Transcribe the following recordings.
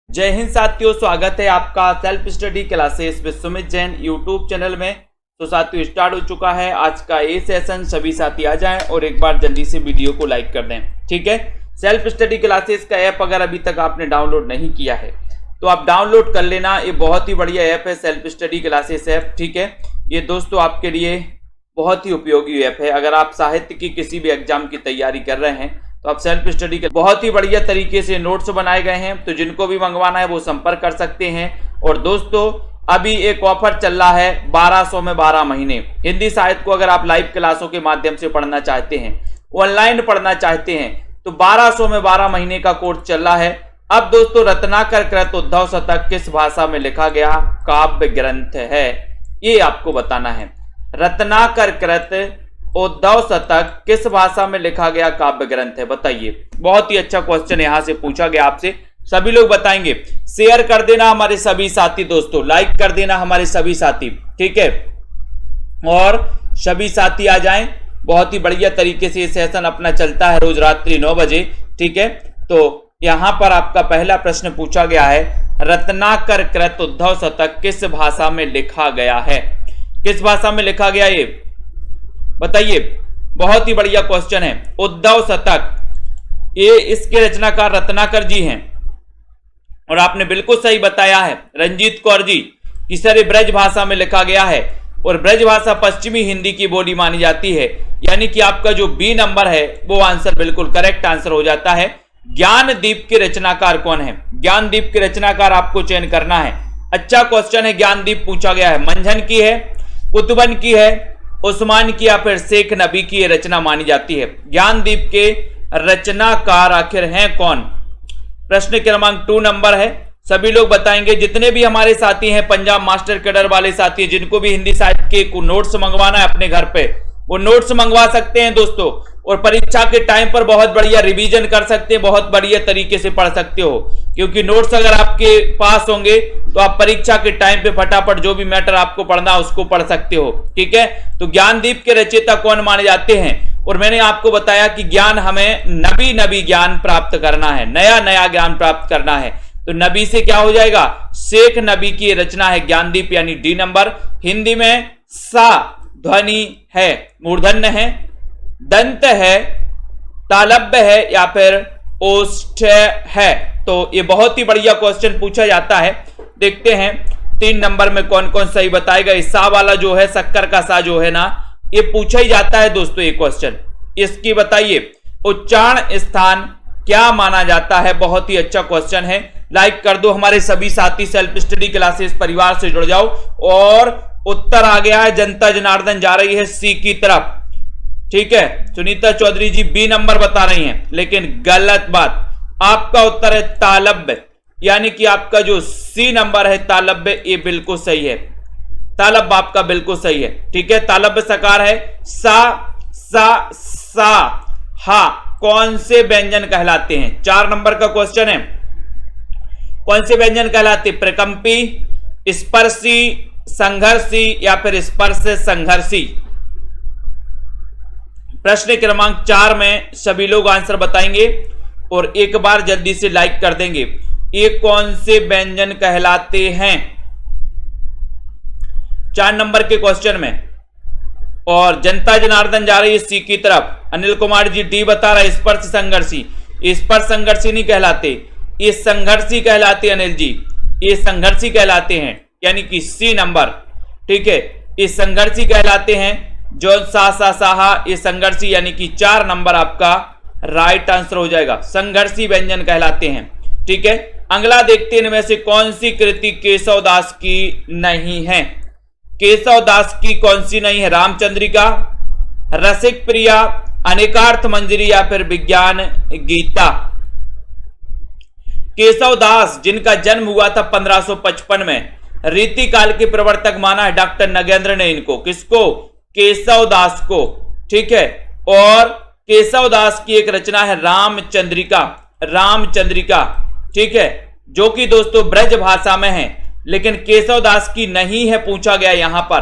जय हिंद साथियों, स्वागत है आपका self study classes with Sumit Jain YouTube channel में। तो साथियों स्टार्ट हो चुका है आज का ये सेशन। सभी साथी आ जाएं और एक बार जल्दी से वीडियो को लाइक कर दें, ठीक है। सेल्फ स्टडी क्लासेस का ऐप अगर अभी तक आपने डाउनलोड नहीं किया है तो आप डाउनलोड कर लेना। ये बहुत ही बढ़िया ऐप है सेल्फ स्टडी क्लासेस ऐप, ठीक है। ये दोस्तों आपके लिए बहुत ही उपयोगी ऐप है। अगर आप साहित्य की किसी भी एग्जाम की तैयारी कर रहे हैं तो आप सेल्फ स्टडी के बहुत ही बढ़िया तरीके से नोट्स बनाए गए हैं, तो जिनको भी मंगवाना है वो संपर्क कर सकते हैं। और दोस्तों अभी एक ऑफर चल रहा है 1200 में 12 महीने। हिंदी साहित्य को अगर आप लाइव क्लासों के माध्यम से पढ़ना चाहते हैं, ऑनलाइन पढ़ना चाहते हैं, तो 1200 में 12 महीने का कोर्स चल रहा है। अब दोस्तों रत्नाकर कृत उद्धव शतक किस भाषा में लिखा गया काव्य ग्रंथ है, ये आपको बताना है। रत्नाकर कृत उद्धव शतक किस भाषा में लिखा गया काव्य ग्रंथ है, बताइए। बहुत ही अच्छा क्वेश्चन यहां से पूछा गया आपसे, सभी लोग बताएंगे। शेयर कर देना हमारे सभी साथी दोस्तों, लाइक कर देना हमारे सभी साथी, ठीक है। और सभी साथी आ जाएं। बहुत ही बढ़िया तरीके से ये सेशन अपना चलता है रोज रात्रि 9 बजे, ठीक है। तो यहां पर आपका पहला प्रश्न पूछा गया है, रत्नाकर कृत उद्धव शतक किस भाषा में लिखा गया है, किस भाषा में लिखा गया ये बताइए। बहुत ही बढ़िया क्वेश्चन है। उद्धव शतक ये इसके रचनाकार रत्नाकर जी हैं और आपने बिल्कुल सही बताया है रंजीत कौर जी कि सर ये ब्रज भाषा में लिखा गया है और ब्रज भाषा पश्चिमी हिंदी की बोली मानी जाती है, यानी कि आपका जो बी नंबर है वो आंसर बिल्कुल करेक्ट आंसर हो जाता है। ज्ञानदीप के रचनाकार कौन है, ज्ञानदीप के रचनाकार आपको चयन करना है। अच्छा क्वेश्चन है, ज्ञानदीप पूछा गया है। मंझन की है, कुतुबन की है, उस्मान की या फिर शेख नबी की रचना मानी जाती है। ज्ञानदीप के रचनाकार आखिर हैं कौन, प्रश्न क्रमांक 2 नंबर है। सभी लोग बताएंगे। जितने भी हमारे साथी हैं पंजाब मास्टर कैडर वाले साथी, जिनको भी हिंदी साहित्य के नोट्स मंगवाना है अपने घर पे, वो नोट्स मंगवा सकते हैं दोस्तों। और परीक्षा के टाइम पर बहुत बढ़िया रिवीजन कर सकते हैं, बहुत बढ़िया तरीके से पढ़ सकते हो, क्योंकि नोट्स अगर आपके पास होंगे तो आप परीक्षा के टाइम पे फटाफट जो भी मैटर आपको पढ़ना है उसको पढ़ सकते हो, ठीक है। तो ज्ञानदीप के रचयिता कौन माने जाते हैं, और मैंने आपको बताया कि ज्ञान हमें नबी ज्ञान प्राप्त करना है, नया ज्ञान प्राप्त करना है। तो नबी से क्या हो जाएगा, शेख नबी की रचना है ज्ञानदीप, यानी डी नंबर। हिंदी में सा ध्वनि है, मूर्धन्य है, दंत है, तालब्य है या फिर ओष्ठ है। तो ये बहुत ही बढ़िया क्वेश्चन पूछा जाता है। देखते हैं 3 नंबर में कौन कौन सही बताएगा। इस सा वाला जो है, शक्कर का सा जो है ना, ये पूछा ही जाता है दोस्तों ये क्वेश्चन। इसकी बताइए उच्चारण स्थान क्या माना जाता है। बहुत ही अच्छा क्वेश्चन है। लाइक कर दो हमारे सभी साथी, सेल्फ स्टडी क्लासेस परिवार से जुड़ जाओ। और उत्तर आ गया है, जनता जनार्दन जा रही है सी की तरफ, ठीक है। सुनीता चौधरी जी बी नंबर बता रही हैं, लेकिन गलत बात। आपका उत्तर है तालब्य, यानी कि आपका जो सी नंबर है तालब्य, ये बिल्कुल सही है। तालब्य आपका बिल्कुल सही है, ठीक है। तालब्य सकार है। सा हा कौन से व्यंजन कहलाते हैं, 4 नंबर का क्वेश्चन है। कौन से व्यंजन कहलाते, प्रकंपी, स्पर्शी, संघर्षी या फिर स्पर्श संघर्षी। प्रश्न क्रमांक 4 में सभी लोग आंसर बताएंगे और एक बार जल्दी से लाइक कर देंगे। ये कौन से व्यंजन कहलाते हैं 4 नंबर के क्वेश्चन में। और जनता जनार्दन जा रही है सी की तरफ। अनिल कुमार जी डी बता रहे स्पर्श संघर्षी। स्पर्श संघर्षी नहीं कहलाते, ये संघर्षी कहलाते। अनिल जी ये संघर्षी कहलाते हैं, यानी कि सी नंबर, ठीक है। ये संघर्षी कहलाते हैं। जो साहा ये संघर्षी, यानी कि 4 नंबर आपका राइट आंसर हो जाएगा। संघर्षी व्यंजन कहलाते हैं, ठीक है। अगला देखते हैं इनमें से कौन सी कृति केशवदास की नहीं है। केशवदास की कौन सी नहीं है, रामचंद्रिका, रसिक प्रिया, अनेकार्थ मंजरी या फिर विज्ञान गीता। केशवदास जिनका जन्म हुआ था 1555 में, रीतिकाल के प्रवर्तक माना है डॉक्टर नगेंद्र ने इनको, किसको, केशवदास को, ठीक है। और केशवदास की एक रचना है रामचंद्रिका, रामचंद्रिका, ठीक है, जो कि दोस्तों ब्रज भाषा में है, लेकिन केशवदास की नहीं है पूछा गया यहां पर।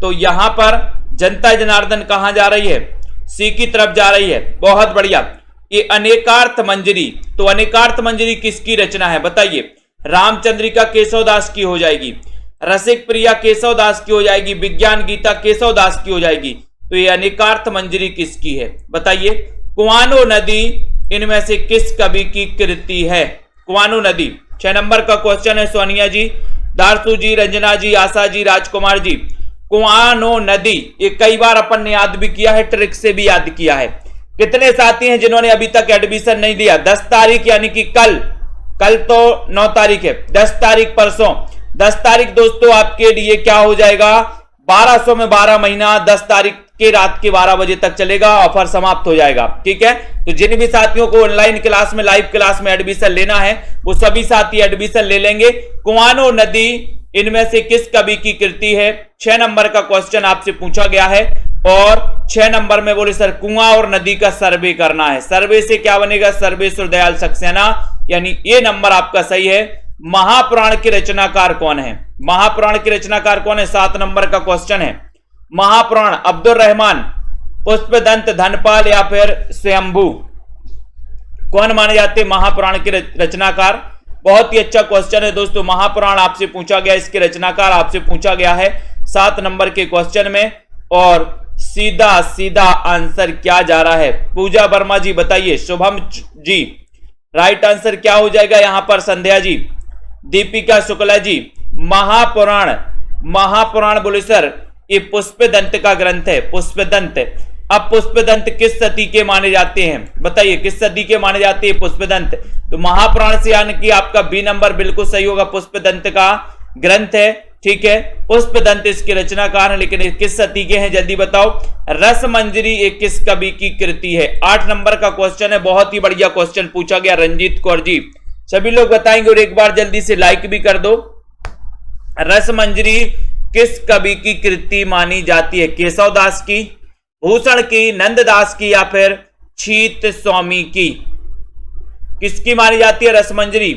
तो यहां पर जनता जनार्दन कहां जा रही है, सी की तरफ जा रही है। बहुत बढ़िया। ये अनेकार्थ मंजरी, तो अनेकार्थ मंजरी किसकी रचना है बताइए। रामचंद्रिका केशवदास की हो जाएगी, रसिक प्रिया केशवदास की हो जाएगी, विज्ञान गीता केशवदास की हो जाएगी। तो ये अनेकार्थ मंजरी किसकी है बताइए? कुआनो नदी इनमें से किस कवि की कृति है? कुआनो नदी 6 नंबर का क्वेश्चन है सोनिया जी, दारसू जी, रंजना जी, आशा जी, राजकुमार जी। कुआनो नदी ये कई बार अपन ने याद भी किया है, ट्रिक से भी याद किया है। कितने साथी हैं जिन्होंने अभी तक एडमिशन नहीं दिया? 10 तारीख यानी कि कल तो 9 तारीख है, 10 तारीख परसों, 10 तारीख दोस्तों आपके लिए क्या हो जाएगा? 1200 में 12 महीना 10 तारीख के रात के 12 बजे तक चलेगा, ऑफर समाप्त हो जाएगा। ठीक है, तो जिन भी साथियों को ऑनलाइन क्लास में, लाइव क्लास में एडमिशन लेना है वो सभी साथी एडमिशन ले लेंगे। कुआनो नदी इनमें से किस कवि की कृति है? 6 नंबर का क्वेश्चन आपसे पूछा गया है। और 6 नंबर में बोले सर कुआं और नदी का सर्वे करना है। सर्वे से क्या बनेगा? सर्वेश्वर दयाल सक्सेना, यानी ये नंबर आपका सही है। महापुराण के रचनाकार कौन है? महापुराण के रचनाकार कौन है? 7 नंबर का क्वेश्चन है। महापुराण अब्दुल रहमान, पुष्पदंत, धनपाल या फिर स्वयंभू, कौन माने जाते हैं महापुराण के रचनाकार? बहुत ही अच्छा क्वेश्चन है दोस्तों। महापुराण आपसे पूछा गया, इसके रचनाकार आपसे पूछा गया है 7 नंबर के क्वेश्चन में। और सीधा सीधा आंसर क्या जा रहा है? पूजा वर्मा जी बताइए, शुभम जी राइट आंसर क्या हो जाएगा यहां पर? संध्या जी, दीपिका शुक्ला जी, महापुराण बोले सर ये पुष्पदंत का ग्रंथ है, पुष्पदंत। अब पुष्पदंत किस सदी के माने जाते हैं बताइए? किस सदी के माने जाते हैं पुष्पदंत? तो महापुराण से यानी कि आपका बी नंबर बिल्कुल सही होगा, पुष्पदंत का ग्रंथ है। ठीक है, पुष्पदंत इसके रचनाकार है, लेकिन किस सदी के हैं जल्दी बताओ? रसमंजरी एक किस कवि की कृति है? 8 नंबर का क्वेश्चन है, बहुत ही बढ़िया क्वेश्चन पूछा गया रंजीत कौर जी। सभी लोग बताएंगे और एक बार जल्दी से लाइक भी कर दो। रसमंजरी किस कवि की कृति मानी जाती है? केशवदास की, भूषण की, नंददास की या फिर छीत स्वामी की? किसकी मानी जाती है रसमंजरी?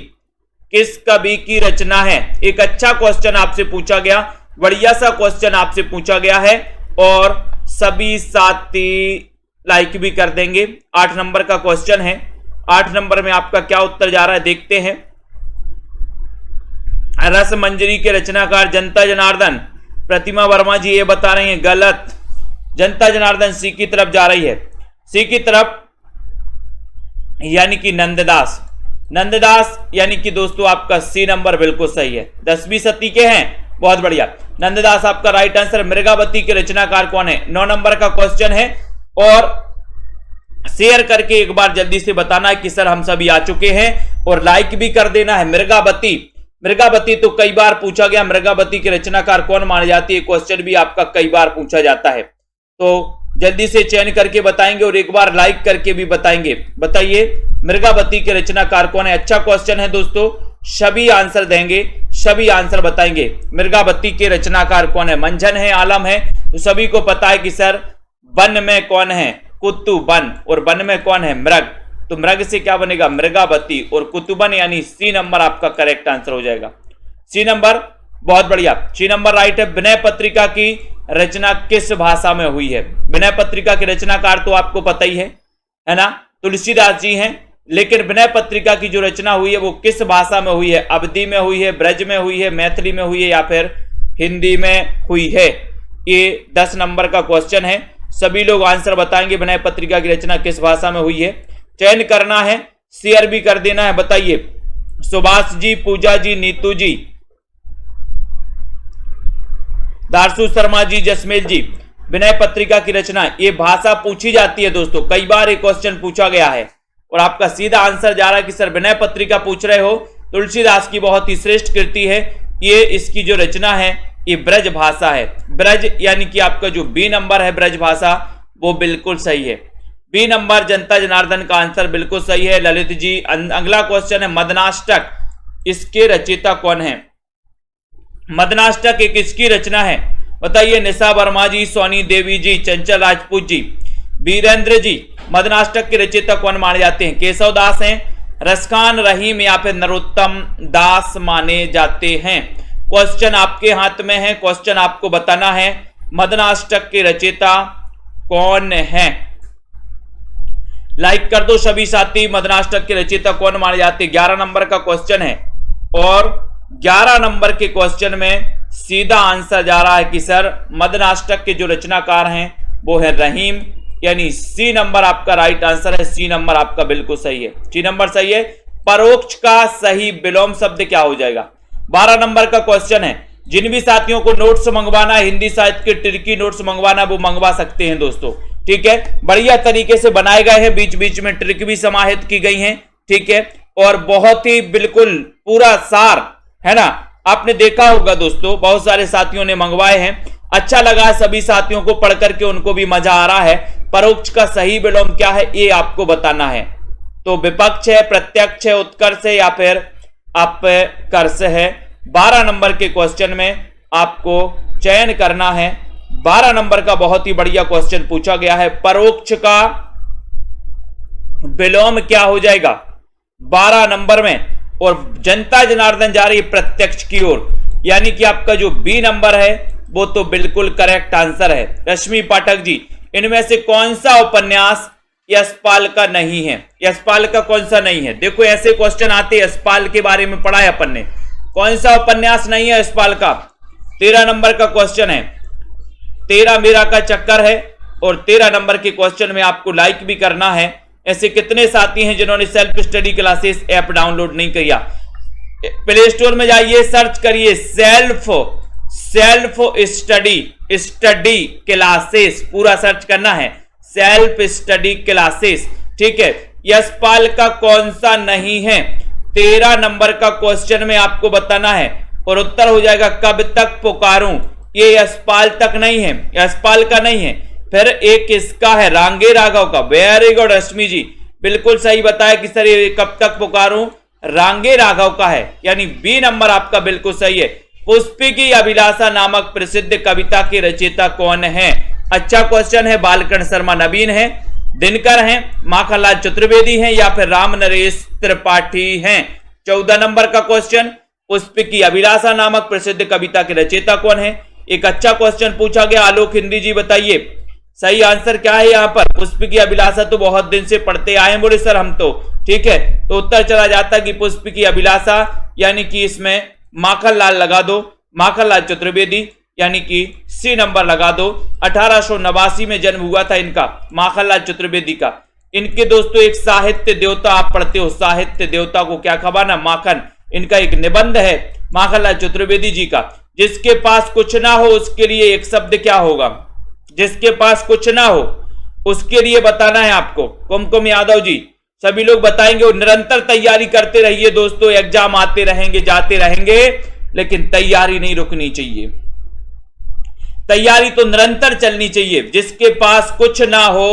किस कवि की रचना है? एक अच्छा क्वेश्चन आपसे पूछा गया, बढ़िया सा क्वेश्चन आपसे पूछा गया है और सभी साथी लाइक भी कर देंगे। 8 नंबर का क्वेश्चन है। 8 नंबर में आपका क्या उत्तर जा रहा है देखते हैं। रसमंजरी के रचनाकार जनता जनार्दन, प्रतिमा वर्मा जी ये बता रही हैं गलत। जनता जनार्दन सी की तरफ जा रही है, सी की तरफ, यानी कि नंददास। नंददास यानी कि दोस्तों आपका सी नंबर बिल्कुल सही है। 10वीं सदी के हैं, बहुत बढ़िया, नंददास आपका राइट आंसर। मृगावती के रचनाकार कौन है? 9 नंबर का क्वेश्चन है और शेयर करके एक बार जल्दी से बताना है कि सर हम सभी आ चुके हैं और लाइक भी कर देना है। मृगावती तो कई बार पूछा गया, मृगावती के रचनाकार कौन माने जाती है? क्वेश्चन भी आपका कई बार पूछा जाता है, तो जल्दी से चयन करके बताएंगे और एक बार लाइक करके भी बताएंगे। बताइए मृगावती के रचनाकार कौन है? अच्छा क्वेश्चन है दोस्तों, सभी आंसर देंगे, सभी आंसर बताएंगे। मृगावती के रचनाकार कौन है? मंझन है, आलम है, तो सभी को पता है कि सर वन में कौन है? कुतुबन। और वन में कौन है? मृग। तो मृग से क्या बनेगा? मृगावती। और कुतुबन यानी सी नंबर आपका करेक्ट आंसर हो जाएगा। सी नंबर, बहुत बढ़िया, सी नंबर राइट है। विनय पत्रिका की रचना किस भाषा में हुई है? विनय पत्रिका के रचनाकार तो आपको पता ही है ना, तुलसीदास जी हैं। लेकिन विनय पत्रिका की जो रचना हुई है वो किस भाषा में हुई है? अवधी में हुई है, ब्रज में हुई है, मैथिली में हुई है या फिर हिंदी में हुई है? ये 10 नंबर का क्वेश्चन है, सभी लोग आंसर बताएंगे। विनय पत्रिका की रचना किस भाषा में हुई है? चयन करना है, शेयर भी कर देना है। बताइए सुभाष जी, पूजा जी, नीतू जी, दारसू शर्मा जी, जसमेल जी, विनय पत्रिका की रचना, ये भाषा पूछी जाती है दोस्तों, कई बार एक क्वेश्चन पूछा गया है और आपका सीधा आंसर जा रहा है कि सर विनय पत्रिका पूछ रहे हो, तुलसीदास की बहुत ही श्रेष्ठ कृति है ये। इसकी जो रचना है ये ब्रज भाषा है। ब्रज यानी कि आपका जो बी नंबर है ब्रज भाषा, वो बिल्कुल सही है। बी नंबर जनता जनार्दन का आंसर बिल्कुल सही है। ललित जी, अगला क्वेश्चन है मदनाष्टक, इसके रचयिता कौन है? मदनाष्टक एक किसकी रचना है? बताइए निशा वर्मा जी, सोनी देवी जी, चंचल राजपूत जी, वीरेंद्र जी, मदनाष्टक के रचयिता कौन माने जाते हैं? केशव दास हैं, रसखान रहीम या फिर नरोत्तम दास माने जाते हैं? क्वेश्चन आपके हाथ में है, क्वेश्चन आपको बताना है मदनाष्टक के रचयिता कौन है। लाइक कर दो सभी साथी। मदनाष्टक के रचयिता कौन माने जाते हैं? 11 नंबर का क्वेश्चन है। और 11 नंबर के क्वेश्चन में सीधा आंसर जा रहा है कि सर मदनाष्टक के जो रचनाकार हैं वो है रहीम, यानी सी नंबर आपका राइट आंसर है। सी नंबर आपका बिल्कुल सही है, सी नंबर सही है। परोक्ष का सही विलोम शब्द क्या हो जाएगा? 12 नंबर का क्वेश्चन है। जिन भी साथियों को नोट्स मंगवाना है, हिंदी साहित्य के ट्रिकी नोट्स मंगवाना, वो मंगवा सकते हैं दोस्तों, ठीक है। बढ़िया तरीके से बनाए गए हैं, बीच बीच में ट्रिक भी समाहित की गई हैं, ठीक है। और बहुत ही बिल्कुल पूरा सार है ना, आपने देखा होगा दोस्तों, बहुत सारे साथियों ने मंगवाए हैं, अच्छा लगा सभी साथियों को पढ़ करके, उनको भी मजा आ रहा है। परोक्ष का सही विलोम क्या है ये आपको बताना है। तो विपक्ष है, प्रत्यक्ष है, उत्कर्ष है या फिर अपकर्ष है। 12 नंबर के क्वेश्चन में आपको चयन करना है। 12 नंबर का बहुत ही बढ़िया क्वेश्चन पूछा गया है, परोक्ष का विलोम क्या हो जाएगा 12 नंबर में। और जनता जनार्दन जा रही है प्रत्यक्ष की ओर, यानी कि आपका जो बी नंबर है वो तो बिल्कुल करेक्ट आंसर है। रश्मि पाठक जी, इनमें से कौन सा उपन्यास यशपाल का नहीं है? यशपाल का कौन सा नहीं है? देखो ऐसे क्वेश्चन आते हैं, यशपाल के बारे में पढ़ा है अपन ने, कौन सा उपन्यास नहीं है यशपाल का? 13 नंबर का क्वेश्चन है, 13 मीरा का चक्कर है। और 13 नंबर के क्वेश्चन में आपको लाइक भी करना है। ऐसे कितने साथी हैं जिन्होंने self study classes app download नहीं किया? प्ले स्टोर में जाइए, सर्च करिए सेल्फ स्टडी क्लासेस, पूरा सर्च करना है, सेल्फ स्टडी क्लासेस, ठीक है। यशपाल का कौन सा नहीं है? 13 नंबर का क्वेश्चन में आपको बताना है और उत्तर हो जाएगा कब तक पुकारूं। ये यशपाल तक नहीं है, यशपाल का नहीं है। फिर एक किसका है? रांगे राघव का। वेरी गुड रश्मि जी, बिल्कुल सही बताया कि सर ये कब तक पुकारूं, रांगे राघव का है, यानी बी नंबर आपका बिल्कुल सही है। पुष्पी की अभिलाषा नामक प्रसिद्ध कविता के रचयिता कौन है? अच्छा क्वेश्चन है। बालकृष्ण शर्मा नवीन है, दिनकर हैं, माखनलाल चतुर्वेदी हैं या फिर राम नरेश त्रिपाठी हैं? 14 नंबर का क्वेश्चन, पुष्पी की अभिलाषा नामक प्रसिद्ध कविता के रचयिता कौन है? एक अच्छा क्वेश्चन पूछा गया। आलोक हिंदी जी बताइए सही आंसर क्या है यहाँ पर? पुष्पी की अभिलाषा तो बहुत दिन से पढ़ते आए हैं, बोले सर हम तो, ठीक है। तो उत्तर चला जाता कि पुष्पी की अभिलाषा, यानी कि इसमें माखनलाल लगा दो, माखनलाल चतुर्वेदी, यानी कि सी नंबर लगा दो। 1889 में जन्म हुआ था इनका, माखनलाल चतुर्वेदी का। इनके दोस्तों एक साहित्य देवता आप पढ़ते हो, साहित्य देवता को क्या खबाना? माखन। इनका एक निबंध है माखनलाल चतुर्वेदी जी का, जिसके पास कुछ ना हो उसके लिए एक शब्द क्या होगा? जिसके पास कुछ ना हो उसके लिए बताना है आपको। कुमकुम यादव जी, सभी लोग बताएंगे। और निरंतर तैयारी करते रहिए दोस्तों, एग्जाम आते रहेंगे जाते रहेंगे, लेकिन तैयारी नहीं रुकनी चाहिए, तैयारी तो निरंतर चलनी चाहिए। जिसके पास कुछ ना हो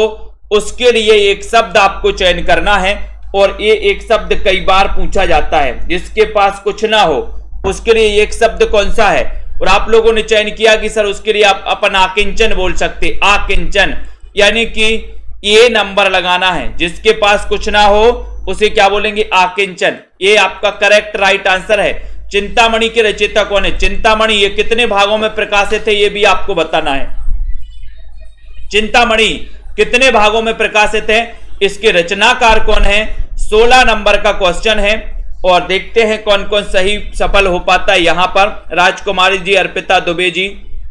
उसके लिए एक शब्द आपको चयन करना है, और ये एक शब्द कई बार पूछा जाता है। जिसके पास कुछ ना हो उसके लिए एक शब्द कौन सा है? और आप लोगों ने चयन किया कि सर उसके लिए आप अपन आकिंचन बोल सकते, आकिंचन, यानी कि ये नंबर लगाना है। जिसके पास कुछ ना हो उसे क्या बोलेंगे? आकिंचन। ये आपका करेक्ट राइट आंसर है। चिंतामणि के रचयिता कौन है? चिंतामणि ये कितने भागों में प्रकाशित है ये भी आपको बताना है। चिंतामणि कितने भागों में प्रकाशित है, इसके रचनाकार कौन है? 16 नंबर का क्वेश्चन है। और देखते हैं कौन कौन सही सफल हो पाता है। यहां पर राजकुमारी जी, अर्पिता दुबे जी,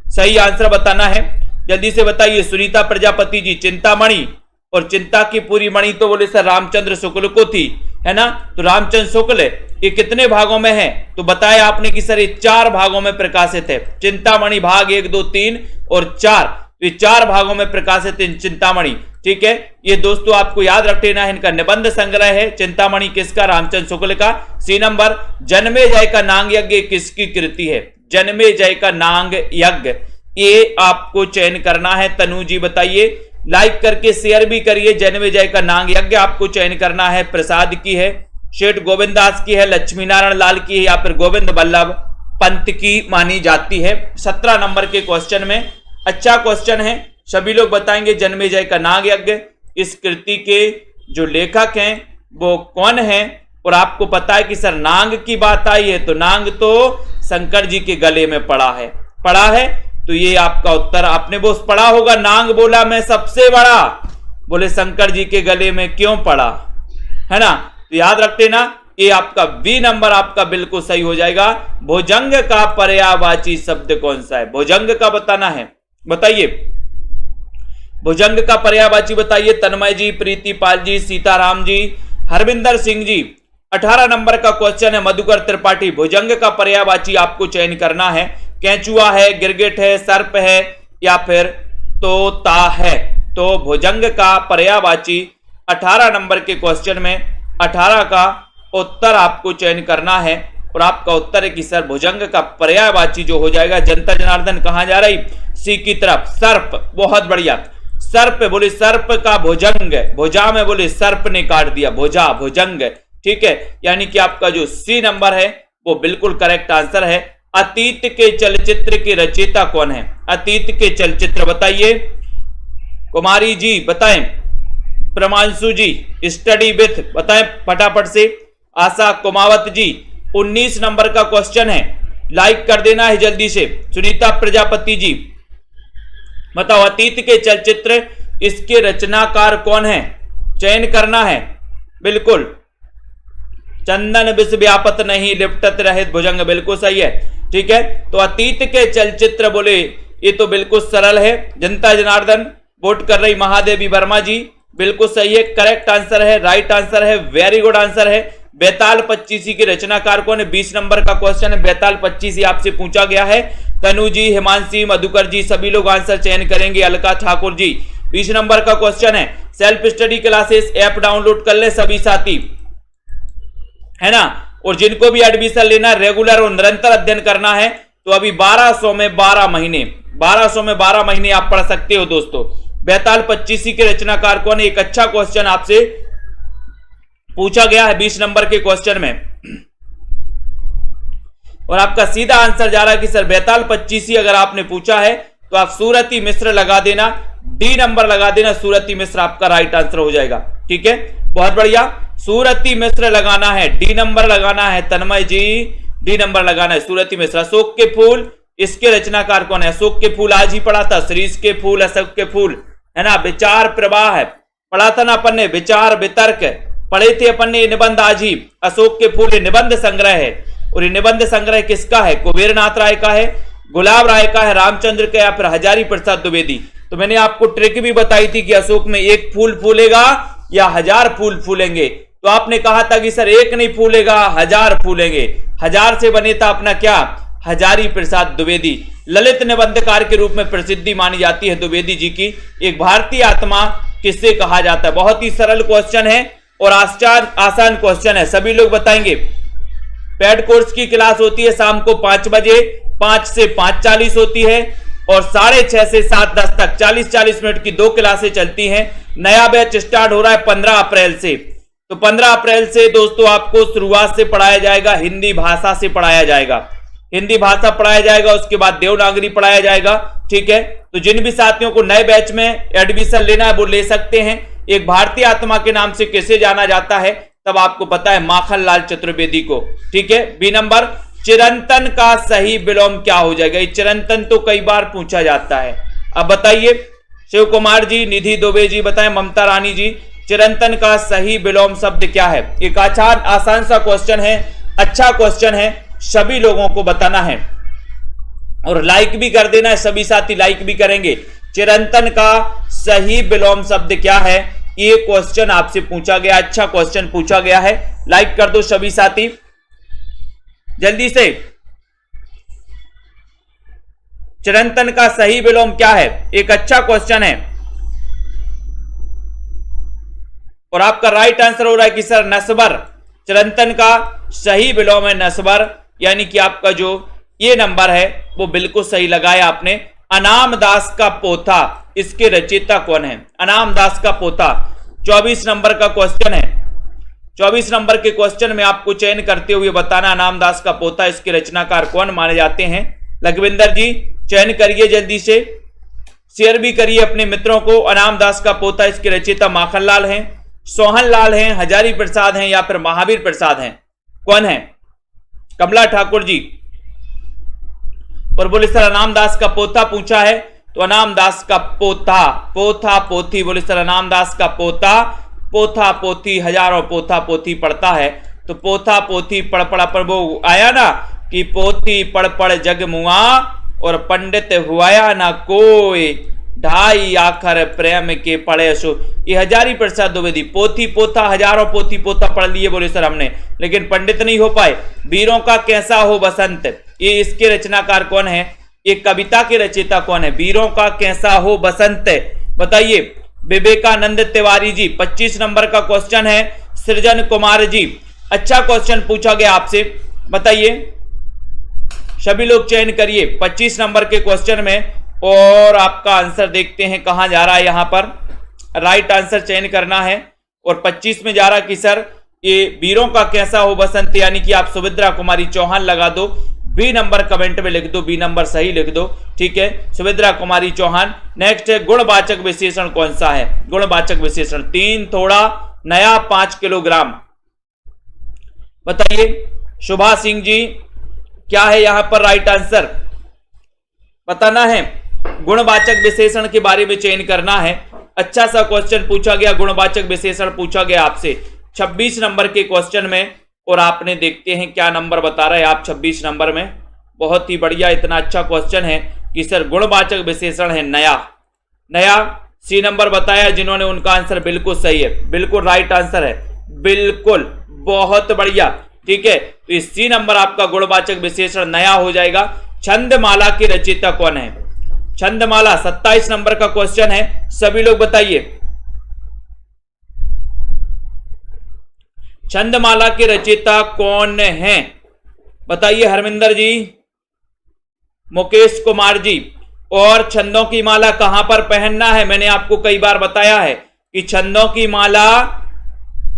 सही आंसर बताना है, जल्दी से बताइए। सुनीता प्रजापति जी, चिंतामणि, और चिंता की पूरी मणि तो बोले सर रामचंद्र शुक्ल को थी, है ना? तो रामचंद्र शुक्ल ये कितने भागों में है? तो बताया आपने कि सर ये 4 भागों में प्रकाशित है। चिंतामणि भाग 1, 2, 3 और 4, ये 4 भागों में प्रकाशित है चिंतामणि, ठीक है। ये दोस्तों आपको याद रख लेना है। इनका निबंध संग्रह है चिंतामणि, किसका? रामचंद्र शुक्ल का। सी नंबर, जन्मेजय का नांग यज्ञ किसकी कृति है? जन्मेजय का नांग यज्ञ, ये आपको चयन करना है। तनु जी बताइए, लाइक करके शेयर भी करिए। जन्मेजय का नांग यज्ञ आपको चयन करना है। प्रसाद की है, शेठ गोविंद दास की है, लक्ष्मी नारायण लाल की है या फिर गोविंद बल्लभ पंत की मानी जाती है। 17 नंबर के क्वेश्चन में अच्छा क्वेश्चन है, सभी लोग बताएंगे जन्मेजय का नाग यज्ञ, इस कृति के जो लेखक हैं वो कौन है? और आपको पता है कि सर नांग की बात आई है तो नांग तो शंकर जी के गले में पड़ा है, तो ये आपका उत्तर। आपने वो पढ़ा होगा, नांग बोला मैं सबसे बड़ा, बोले शंकर जी के गले में क्यों पड़ा, है ना? तो याद रख लेना, ये आपका बी नंबर आपका बिल्कुल सही हो जाएगा। भुजंग का पर्यायवाची शब्द कौन सा है? भुजंग का बताना है, बताइए। भुजंग का पर्यायवाची बताइए। तन्मय जी, प्रीति पाल जी, सीताराम जी, हरविंदर सिंह जी। 18 नंबर का क्वेश्चन है मधुकर त्रिपाठी। भुजंग का पर्यायवाची आपको चयन करना है। केंचुआ है, गिरगिट है, सर्प है या फिर तोता है। तो भुजंग का पर्यायवाची 18 नंबर के क्वेश्चन में 18 का उत्तर आपको चयन करना है और आपका उत्तर है कि सर भुजंग का पर्यायवाची जो हो जाएगा, जनता जनार्दन कहां जा रही? सी की तरफ। सर्प, बहुत बढ़िया। सर्प बोले, सर्प का भुजंग, भुजा में बोले सर्प ने काट दिया, भुजा, भुजंग, ठीक है। यानी कि आपका जो सी नंबर है वो बिल्कुल करेक्ट आंसर है। अतीत के चलचित्र के रचयिता कौन है? अतीत के चलचित्र बताइए। कुमारी जी बताएं, प्रमांशु जी स्टडी विथ बताएं फटाफट से। आशा कुमावत जी 19 नंबर का क्वेश्चन है, लाइक कर देना है जल्दी से। सुनीता प्रजापति जी बताओ, अतीत के चलचित्र इसके रचनाकार कौन है? चयन करना है बिल्कुल। चंदन विष व्यापत नहीं लिपटत रहित भुजंग, बिल्कुल सही है, ठीक है। तो अतीत के चलचित्र बोले, ये तो बिल्कुल सरल है। जनता जनार्दन वोट कर रही महादेवी वर्मा जी, बिल्कुल सही है, करेक्ट आंसर है, राइट आंसर है, वेरी गुड आंसर है। बेताल 25 के रचनाकार कौन है? 20 नंबर का क्वेश्चन है, बेताल 25 आपसे पूछा गया है। तनु जी, हिमांशी, मधुकर जी सभी लोग आंसर चयन करेंगे। अलका ठाकुर जी 20 नंबर का क्वेश्चन है। Self study classes app download कर ले सभी साथी, है ना। और जिनको भी एडमिशन लेना रेगुलर और निरंतर अध्ययन करना है तो अभी 1200 में 12 महीने आप पढ़ सकते हो दोस्तों। बेताल 25 के रचनाकार कौन है? एक अच्छा क्वेश्चन आपसे पूछा गया है 20 नंबर के क्वेश्चन में और आपका सीधा आंसर जा रहा है कि सर बेताल 25 अगर आपने पूछा है तो आप सूरती मिश्र लगा देना, डी नंबर लगा देना। सूरती मिश्र आपका राइट आंसर हो जाएगा, ठीक है, बहुत बढ़िया। सूरती मिश्र लगाना है, डी नंबर लगाना है। तन्मय जी डी नंबर लगाना है, सूरती मिश्र। अशोक के फूल इसके रचनाकार कौन है? अशोक के फूल आज ही पढ़ा था, शीरीष के फूल, अशोक के फूल, है ना। विचार प्रवाह है, पढ़ा था ना अपन ने। विचार वितर्क पढ़े थे अपन ने, निबंध आज ही। अशोक के फूल निबंध संग्रह है और ये निबंध संग्रह किसका है? कुबेरनाथ राय का है, गुलाब राय का है, रामचंद्र का या फिर हजारी प्रसाद द्विवेदी। तो मैंने आपको ट्रिक भी बताई थी कि अशोक में एक फूल फूलेगा या 1000 फूल फूलेंगे। तो आपने कहा था कि सर एक नहीं फूलेगा 1000 फूलेंगे। 1000 से बने था अपना क्या? हजारी प्रसाद द्विवेदी। ललित निबंधकार के रूप में प्रसिद्धि मानी जाती है द्विवेदी जी की। एक भारतीय आत्मा किससे कहा जाता है? बहुत ही सरल क्वेश्चन है और आसान क्वेश्चन है, सभी लोग बताएंगे। पेड कोर्स की क्लास होती है शाम को 5 बजे, 5 से 5:40 होती है और 6:30 से 7:10 तक 40-40 मिनट की 2 क्लासें चलती हैं। नया बैच स्टार्ट हो रहा है 15 अप्रैल से। तो 15 अप्रैल से दोस्तों आपको शुरुआत से पढ़ाया जाएगा, हिंदी भाषा से पढ़ाया जाएगा, हिंदी भाषा पढ़ाया जाएगा, उसके बाद देवनागरी पढ़ाया जाएगा, ठीक है। तो जिन भी साथियों को नए बैच में एडमिशन लेना है वो ले सकते हैं। एक भारतीय आत्मा के नाम से कैसे जाना जाता है तब आपको पता है, माखनलाल चतुर्वेदी को, ठीक है। बी नंबर, चिरंतन का सही विलोम क्या हो जाएगा? ये चिरंतन तो कई बार पूछा जाता है, अब बताइए। शिव कुमार जी, निधि दुबे जी बताएं, ममता रानी जी, चिरंतन का सही विलोम शब्द क्या है? एक आसान सा क्वेश्चन है, अच्छा क्वेश्चन है, सभी लोगों को बताना है और लाइक भी कर देना है, सभी साथी लाइक भी करेंगे। चिरंतन का सही विलोम शब्द क्या है? ये क्वेश्चन आपसे पूछा गया, अच्छा क्वेश्चन पूछा गया है, लाइक कर दो सभी साथी जल्दी से। चिरंतन का सही विलोम क्या है? एक अच्छा क्वेश्चन है और आपका राइट आंसर हो रहा है कि सर नस्बर। चिरंतन का सही विलोम है नस्बर, यानी कि आपका जो ये नंबर है वो बिल्कुल सही लगाया आपने। अनाम दास का पोथा इसके रचयिता कौन है? अनाम दास का पोथा 24 नंबर का क्वेश्चन है। 24 नंबर के क्वेश्चन में आपको चयन करते हुए बताना अनाम दास का पोथा इसके रचनाकार कौन माने जाते हैं। लखविंदर जी चयन करिए जल्दी से, शेयर भी करिए अपने मित्रों को। अनाम दास का पोथा इसके रचयिता माखनलाल हैं, सोहनलाल हैं, हजारी प्रसाद हैं या फिर महावीर प्रसाद हैं? कौन है? कमला ठाकुर जी और बोले सर अनाम दास का पोथा पूछा है तो अनाम दास का पोथा, पोथा पोथी, बोले सर अनाम दास का पोथा, पोथा पोथी, हजारों पोथा पोथी पढ़ता है तो पोथा पोथी पढ़ पढ़ा पर वो आया ना कि पोथी पढ़ पढ़ जग मुआ और पंडित हुआया ना कोई, ढाई आखर प्रेम के पढ़े सो। ये हजारी प्रसाद द्विवेदी पोथी पोथा हजारों पोथी पोथा पढ़ लिए बोले सर हमने, लेकिन पंडित नहीं हो पाए। वीरों का कैसा हो बसंत, ये इसके रचनाकार कौन है, ये कविता के रचयिता कौन है। वीरों का कैसा हो बसंत बताइए, विवेकानंद तिवारी जी। 25 नंबर का क्वेश्चन है सृजन कुमार जी। अच्छा क्वेश्चन पूछा गया आपसे, बताइए सभी लोग चयन करिए 25 नंबर के क्वेश्चन में, और आपका आंसर देखते हैं कहां जा रहा है। यहां पर राइट आंसर चयन करना है, और 25 में जा रहा कि सर ये वीरों का कैसा हो बसंत, यानी कि आप सुभद्रा कुमारी चौहान लगा दो, बी नंबर कमेंट में लिख दो, बी नंबर सही लिख दो, ठीक है, सुभद्रा कुमारी चौहान। नेक्स्ट है गुणवाचक विशेषण कौन सा है, गुणवाचक विशेषण 3 थोड़ा नया 5 किलोग्राम, बताइए शुभा सिंह जी क्या है यहां पर राइट आंसर बताना है। गुणवाचक विशेषण के बारे में चयन करना है। अच्छा सा क्वेश्चन पूछा गया, गुणवाचक विशेषण पूछा गया आपसे 26 नंबर के क्वेश्चन में, और आपने देखते हैं क्या नंबर बता रहे हैं आप 26 नंबर में। बहुत ही बढ़िया, इतना अच्छा क्वेश्चन है कि सर गुणवाचक विशेषण है नया। नया सी नंबर बताया जिन्होंने, उनका आंसर बिल्कुल सही है, बिल्कुल राइट आंसर है, बिल्कुल बहुत बढ़िया, ठीक है। तो इस सी नंबर आपका गुणवाचक विशेषण नया हो जाएगा। छंदमाला की रचयिता कौन है, छंदमाला 27 नंबर का क्वेश्चन है, सभी लोग बताइए छंदमाला के रचयिता कौन है, बताइए हरमिंदर जी, मुकेश कुमार जी। और छंदों की माला कहां पर पहनना है, मैंने आपको कई बार बताया है कि छंदों की माला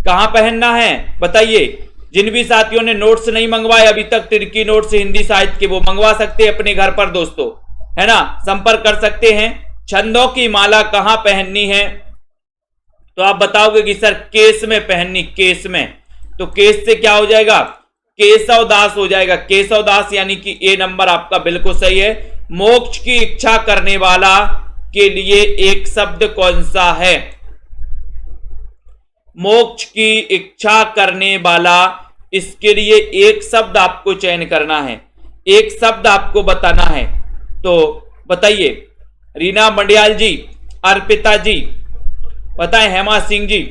कहां पहनना है, बताइए। जिन भी साथियों ने नोट्स नहीं मंगवाए अभी तक, तिरकी नोट्स हिंदी साहित्य के, वो मंगवा सकते हैं अपने घर पर दोस्तों, है ना, संपर्क कर सकते हैं। छंदों की माला कहां पहननी है, तो आप बताओगे कि सर केस में पहननी, केस में, तो केस से क्या हो जाएगा, केशवदास हो जाएगा, केशवदास, यानी कि ए नंबर आपका बिल्कुल सही है। मोक्ष की इच्छा करने वाला के लिए एक शब्द कौन सा है, मोक्ष की इच्छा करने वाला, इसके लिए एक शब्द आपको चयन करना है, एक शब्द आपको बताना है, तो बताइए रीना मंडियाल जी, अर्पिता जी, बताएं हेमा सिंह जी।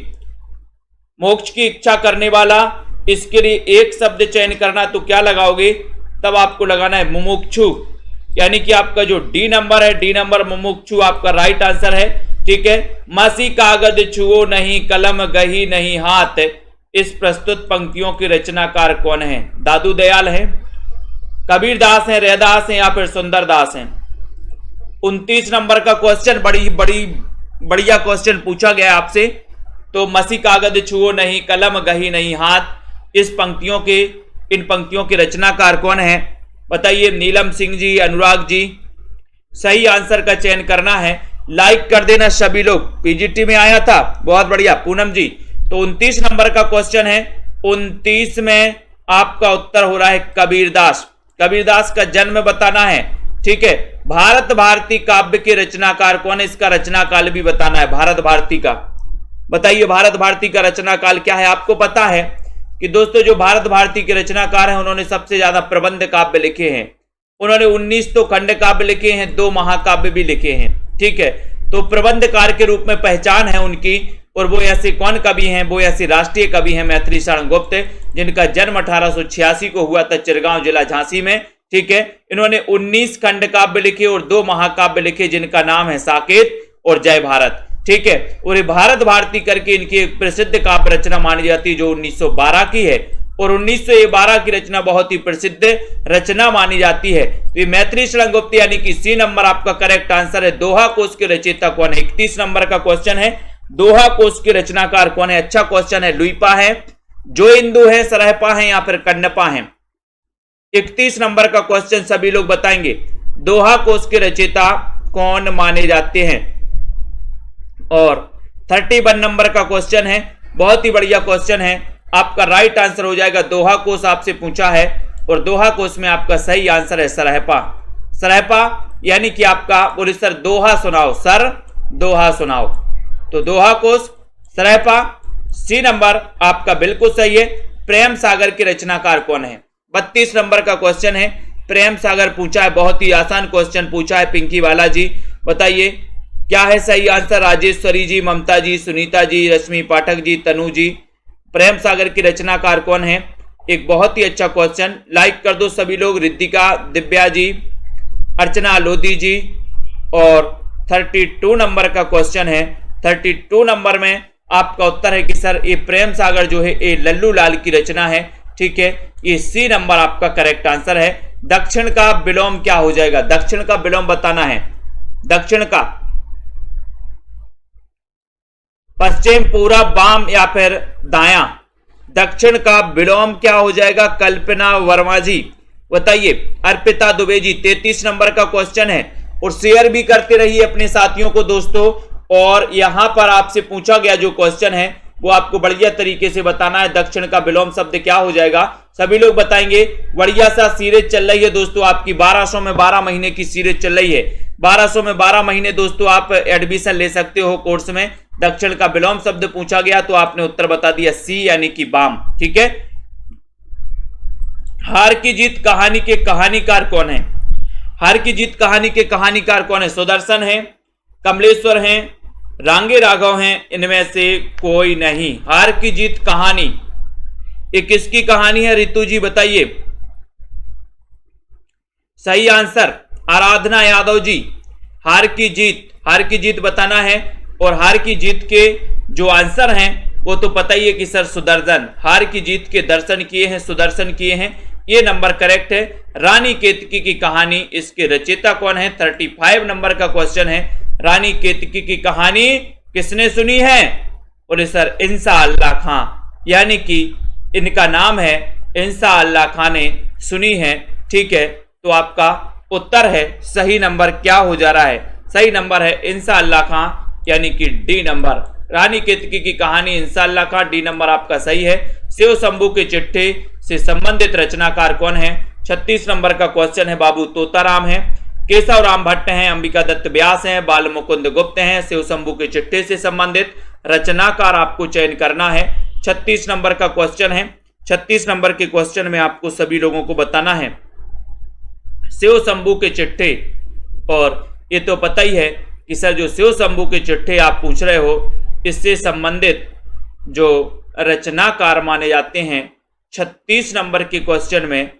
मोक्ष की इच्छा करने वाला, इसके लिए एक शब्द चयन करना, तो क्या लगाओगे, तब आपको लगाना है मुमुक्षु, यानी कि आपका जो डी नंबर है, डी नंबर मुमुक्षु आपका राइट आंसर है, ठीक है। मसी कागज छुओ नहीं, कलम गही नहीं हाथ, इस प्रस्तुत पंक्तियों के रचनाकार कौन है, दादू दयाल है, कबीर दास है, रैदास है, या फिर सुंदर दास है। 29 नंबर का क्वेश्चन बढ़िया क्वेश्चन पूछा गया आपसे, तो मसी कागज छुओ नहीं, कलम गही नहीं हाथ, इस पंक्तियों के, इन पंक्तियों के रचनाकार कौन है, बताइए नीलम सिंह जी, अनुराग जी। सही आंसर का चयन करना है, लाइक कर देना सभी लोग, पीजीटी में आया था, बहुत बढ़िया पूनम जी। तो 29 नंबर का क्वेश्चन है, 29 में आपका उत्तर हो रहा है कबीरदास, कबीरदास का जन्म बताना है, ठीक है। भारत भारती काव्य के रचनाकार कौन है, इसका रचनाकाल भी बताना है, भारत भारती का, बताइए भारत भारती का रचनाकाल क्या है। आपको पता है कि दोस्तों जो भारत भारती के रचनाकार हैं, उन्होंने सबसे ज्यादा प्रबंध काव्य लिखे हैं, उन्होंने 19 तो खंड काव्य लिखे हैं, 2 महाकाव्य भी लिखे हैं, ठीक है। तो प्रबंधकार के रूप में पहचान है उनकी, और वो ऐसे कौन कवि हैं, वो ऐसे राष्ट्रीय कवि हैं मैथिली शरण गुप्त, जिनका जन्म 1886 को हुआ था चिरगांव जिला झांसी में, ठीक है। इन्होंने 19 खंड काव्य लिखे और 2 महाकाव्य लिखे, जिनका नाम है साकेत और जय भारत, ठीक है। और ये भारत भारती करके इनकी एक प्रसिद्ध काव्य रचना मानी जाती है, जो 1912 की है, और 1912 की रचना बहुत ही प्रसिद्ध रचना मानी जाती है। तो ये मैथिली शरण गुप्त, यानी कि सी नंबर आपका करेक्ट आंसर है। दोहा कोश के रचयिता कौन है, 31 नंबर का क्वेश्चन है, दोहा कोश के रचनाकार कौन है। अच्छा क्वेश्चन है, लुइपा है, जो इंदु है, सरहपा है, या फिर कन्नपा है। 31 नंबर का क्वेश्चन सभी लोग बताएंगे, दोहा कोश के रचयिता कौन माने जाते हैं। और 31 नंबर का क्वेश्चन है, बहुत ही बढ़िया क्वेश्चन है, आपका राइट आंसर हो जाएगा, दोहा कोश आपसे पूछा है, और दोहा कोश में आपका सही आंसर है सरहपा, सरहपा, यानी कि आपका बोले सर दोहा सुनाओ, सर दोहा सुनाओ, तो दोहा कोश सरहपा सी नंबर आपका बिल्कुल सही है। प्रेम सागर के रचनाकार कौन है? 32 नंबर का क्वेश्चन है, प्रेम सागर पूछा है, बहुत ही आसान क्वेश्चन पूछा है पिंकी वाला जी। बताइए क्या है सही आंसर? राजेश्वरी जी, ममता जी, सुनीता जी, रश्मि पाठक जी, तनु जी। प्रेम सागर की रचनाकार कौन है? एक बहुत ही अच्छा क्वेश्चन, लाइक कर दो सभी लोग। रिद्धिका, दिव्या जी, अर्चना लोधी जी। और 32 नंबर का क्वेश्चन है, 32 नंबर में आपका उत्तर है कि सर ये प्रेम सागर जो है ये लल्लू लाल की रचना है। ठीक है, ये सी नंबर आपका करेक्ट आंसर है। दक्षिण का विलोम क्या हो जाएगा? दक्षिण का विलोम बताना है। दक्षिण का पश्चिम, पूरब, वाम या फिर दायां? दक्षिण का विलोम क्या हो जाएगा? कल्पना वर्मा जी बताइए। अर्पिता दुबे जी, 33 नंबर का क्वेश्चन है और शेयर भी करते रहिए अपने साथियों को दोस्तों। और यहां पर आपसे पूछा गया जो क्वेश्चन है वो आपको बढ़िया तरीके से बताना है। दक्षिण का विलोम शब्द क्या हो जाएगा? सभी लोग बताएंगे। बढ़िया सा सीरीज चल रही है दोस्तों आपकी, 1200 में 12 महीने की सीरीज चल रही है। 1200 में 12 महीने दोस्तों आप एडमिशन ले सकते हो कोर्स में। दक्षिण का विलोम शब्द पूछा गया तो आपने उत्तर बता दिया सी यानी कि वाम। ठीक है, हार की जीत कहानी के कहानीकार कौन है? हार की जीत कहानी के कहानीकार कौन है? सुदर्शन है, कमलेश्वर हैं, रांगे राघव हैं, इनमें से कोई नहीं। हार की जीत कहानी ये किसकी कहानी है? रितु जी बताइए। सही आंसर आराधना यादव जी। हार की जीत बताना है। और हार की जीत के जो आंसर हैं वो तो पता ही है कि सर सुदर्शन, हार की जीत के दर्शन किए हैं, सुदर्शन किए हैं, ये नंबर करेक्ट है। रानी केतकी की कहानी, इसके रचयिता कौन है? 35 नंबर का क्वेश्चन है। रानी केतकी की कहानी किसने सुनी है? बोले सर इंसा अल्लाह खां, यानी कि इनका नाम है इंसा अल्लाह खां ने सुनी है। ठीक है, तो आपका उत्तर है सही नंबर क्या हो जा रहा है? सही नंबर है इंसा अल्लाह खां यानी कि डी नंबर। रानी केतकी की कहानी इंसा अल्लाह खां, डी नंबर आपका सही है। शिव शंभू के चिट्ठे से संबंधित रचनाकार कौन है? 36 नंबर का क्वेश्चन है, बाबू तोताराम है, केशव राम भट्ट हैं, अंबिका दत्त व्यास हैं, बाल मुकुंद गुप्त हैं। शिव शंभू के चिट्ठे से संबंधित रचनाकार आपको चयन करना है। 36 नंबर का क्वेश्चन है। 36 नंबर के क्वेश्चन में आपको सभी लोगों को बताना है शिव शंभू के चिट्ठे। और ये तो पता ही है कि सर जो शिव शंभू के चिट्ठे आप पूछ रहे हो इससे संबंधित जो रचनाकार माने जाते हैं 36 नंबर के क्वेश्चन में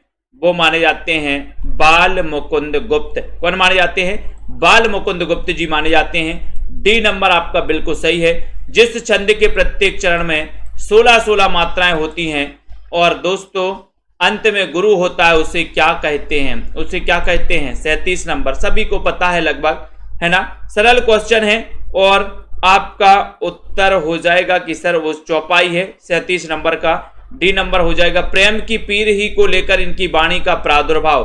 वो माने जाते हैं बाल मुकुंद गुप्त। कौन माने जाते हैं? बाल मुकुंद गुप्त जी माने जाते हैं। डी नंबर आपका बिल्कुल सही है। जिस छंद के प्रत्येक चरण में 16-16 मात्राएं होती हैं और दोस्तों अंत में गुरु होता है, उसे क्या कहते हैं? उसे क्या कहते हैं? 37 नंबर सभी को पता है लगभग, है ना? सरल क्वेश्चन है और आपका उत्तर हो जाएगा कि सर वो चौपाई है 37 नंबर का। डी नंबर हो जाएगा। प्रेम की पीर ही को लेकर इनकी वाणी का प्रादुर्भाव।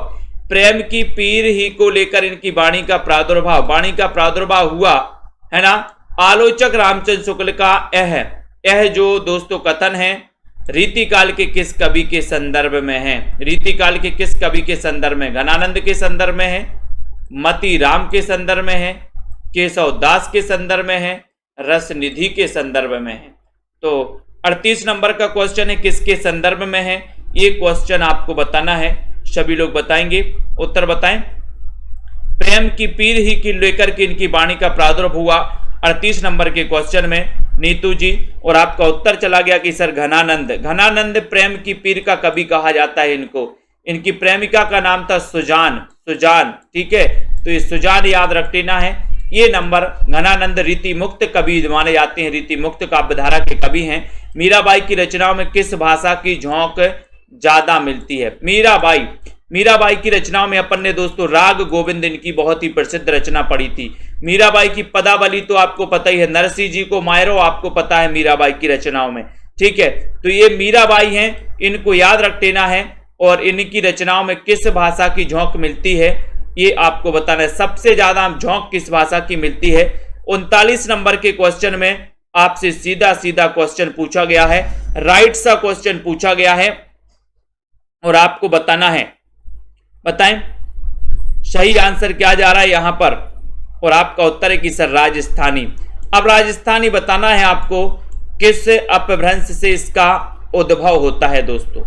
प्रेम की पीर ही को लेकर इनकी वाणी का प्रादुर्भाव, वाणी का प्रादुर्भाव हुआ, है ना? आलोचक रामचंद्र शुक्ल का यह जो दोस्तों कथन है रीतिकाल के किस कवि के संदर्भ में है? रीतिकाल के किस कवि के संदर्भ में? घनानंद के संदर्भ में है, मती राम के संदर्भ में है, केशव दास के संदर्भ में है, रस निधि के संदर्भ में है। तो 38 नंबर का क्वेश्चन है किसके संदर्भ में है? ये क्वेश्चन आपको बताना है। सभी लोग बताएंगे, उत्तर बताएं। प्रेम की पीर ही की लेकर के इनकी वाणी का प्रादुर्भाव हुआ 38 नंबर के क्वेश्चन में, नीतू जी। और आपका उत्तर चला गया कि सर घनानंद। घनानंद प्रेम की पीर का कवि कहा जाता है इनको। इनकी प्रेमिका का नाम था सुजान। ठीक है, तो ये सुजान याद रख लेना है। ये नंबर घनानंद रीति मुक्त कवि माने जाते हैं, रीति मुक्त काव्यधारा के कवि हैं। मीराबाई की रचनाओं में किस भाषा की झोंक ज्यादा मिलती है? मीराबाई की रचनाओं में अपन ने दोस्तों राग गोविंद इनकी बहुत ही प्रसिद्ध रचना पढ़ी थी। मीराबाई की पदावली तो आपको पता ही है, नरसिंह जी को मायरो आपको पता है मीराबाई की रचनाओं में। ठीक है, तो ये मीराबाई हैं, इनको याद रख लेना है। और इनकी रचनाओं में किस भाषा की झोंक मिलती है ये आपको बताना है। सबसे ज्यादा झोंक किस भाषा की मिलती है? 39 नंबर के क्वेश्चन में आपसे सीधा सीधा क्वेश्चन पूछा गया है, राइट सा क्वेश्चन पूछा गया है और आपको बताना है। बताएं सही आंसर क्या जा रहा है यहां पर? और आपका उत्तर है कि सर राजस्थानी। अब राजस्थानी बताना है आपको किस अपभ्रंश से इसका उद्भव होता है दोस्तों?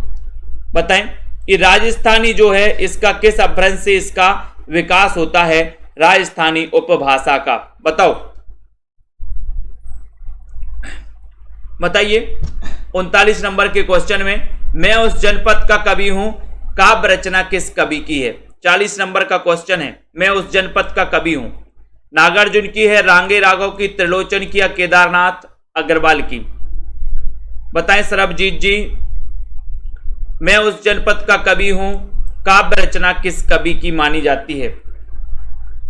बताएं, ये राजस्थानी जो है इसका किस अपभ्रंश से इसका विकास होता है? राजस्थानी उपभाषा का। बताओ, बताइए। 39 नंबर के क्वेश्चन में मैं उस जनपद का कवि हूं, काव्य रचना किस कवि की है? 40 नंबर का क्वेश्चन है, मैं उस जनपद का कवि हूं। नागार्जुन की है, रांगे राघव की, त्रिलोचन की या केदारनाथ अग्रवाल की? बताएं सरबजीत जी। मैं उस जनपद का कवि हूं, काव्य रचना किस कवि की मानी जाती है?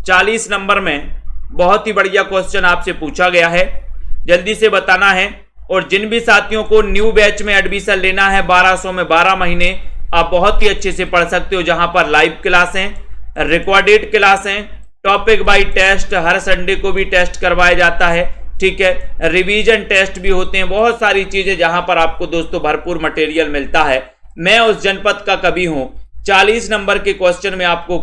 40 नंबर में बहुत ही बढ़िया क्वेश्चन आपसे पूछा गया है, जल्दी से बताना है। और जिन भी साथियों को न्यू बैच में एडमिशन लेना है 1200 में 12 महीने, आप बहुत ही अच्छे से पढ़ सकते हो, जहां पर लाइव क्लास हैं, रिकॉर्डेड क्लास हैं, टॉपिक बाय टेस्ट, हर संडे को भी टेस्ट करवाया जाता है, ठीक है, रिवीजन टेस्ट भी होते हैं, बहुत सारी चीजें जहां पर आपको दोस्तों भरपूर मटेरियल मिलता है। मैं उस जनपद का कवि हूं, 40 नंबर के क्वेश्चन में आपको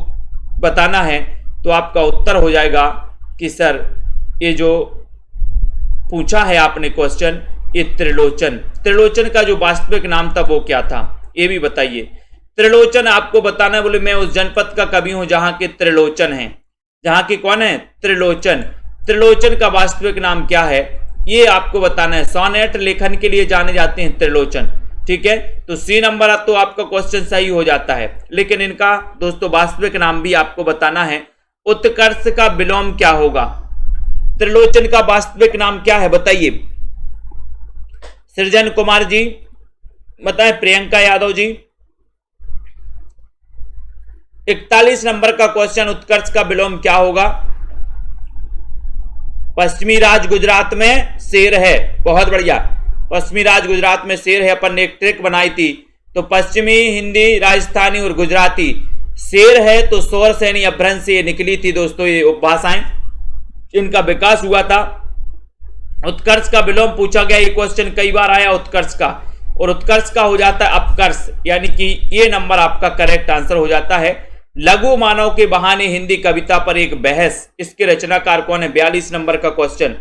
बताना है, तो आपका उत्तर हो जाएगा कि सर ये जो पूछा है आपने क्वेश्चन, ये त्रिलोचन। त्रिलोचन का जो वास्तविक नाम था वो क्या था, ये भी बताइए। त्रिलोचन आपको बताना है, बोले मैं उस जनपद का कवि हूं जहां के त्रिलोचन है। जहां की कौन है? त्रिलोचन। त्रिलोचन का वास्तविक नाम क्या है, ये आपको बताना है। सोनेट लेखन के लिए जाने जाते हैं त्रिलोचन, ठीक है। तो सी नंबर तो आपका क्वेश्चन सही हो जाता है, लेकिन इनका दोस्तों वास्तविक नाम भी आपको बताना है। उत्कर्ष का विलोम क्या होगा? त्रिलोचन का वास्तविक नाम क्या है, बताइए। सृजन कुमार जी बताएं, प्रियंका यादव जी। 41 नंबर का क्वेश्चन, उत्कर्ष का विलोम क्या होगा? पश्चिमी राज गुजरात में शेर है, बहुत बढ़िया। पश्चिमी राज गुजरात में शेर है, अपन ने एक ट्रिक बनाई थी, तो पश्चिमी हिंदी, राजस्थानी और गुजराती शेर है, तो स्वर सैनी अपभ्रंश से निकली थी दोस्तों ये उपभाषाएं, इनका विकास हुआ था। उत्कर्ष का विलोम पूछा गया, ये क्वेश्चन कई बार आया उत्कर्ष का, और उत्कर्ष का हो जाता है अपकर्ष, यानी कि ये नंबर आपका करेक्ट आंसर हो जाता है। लघु मानव के बहाने हिंदी कविता पर एक बहस, इसके रचनाकार कौन है? 42 नंबर का क्वेश्चन।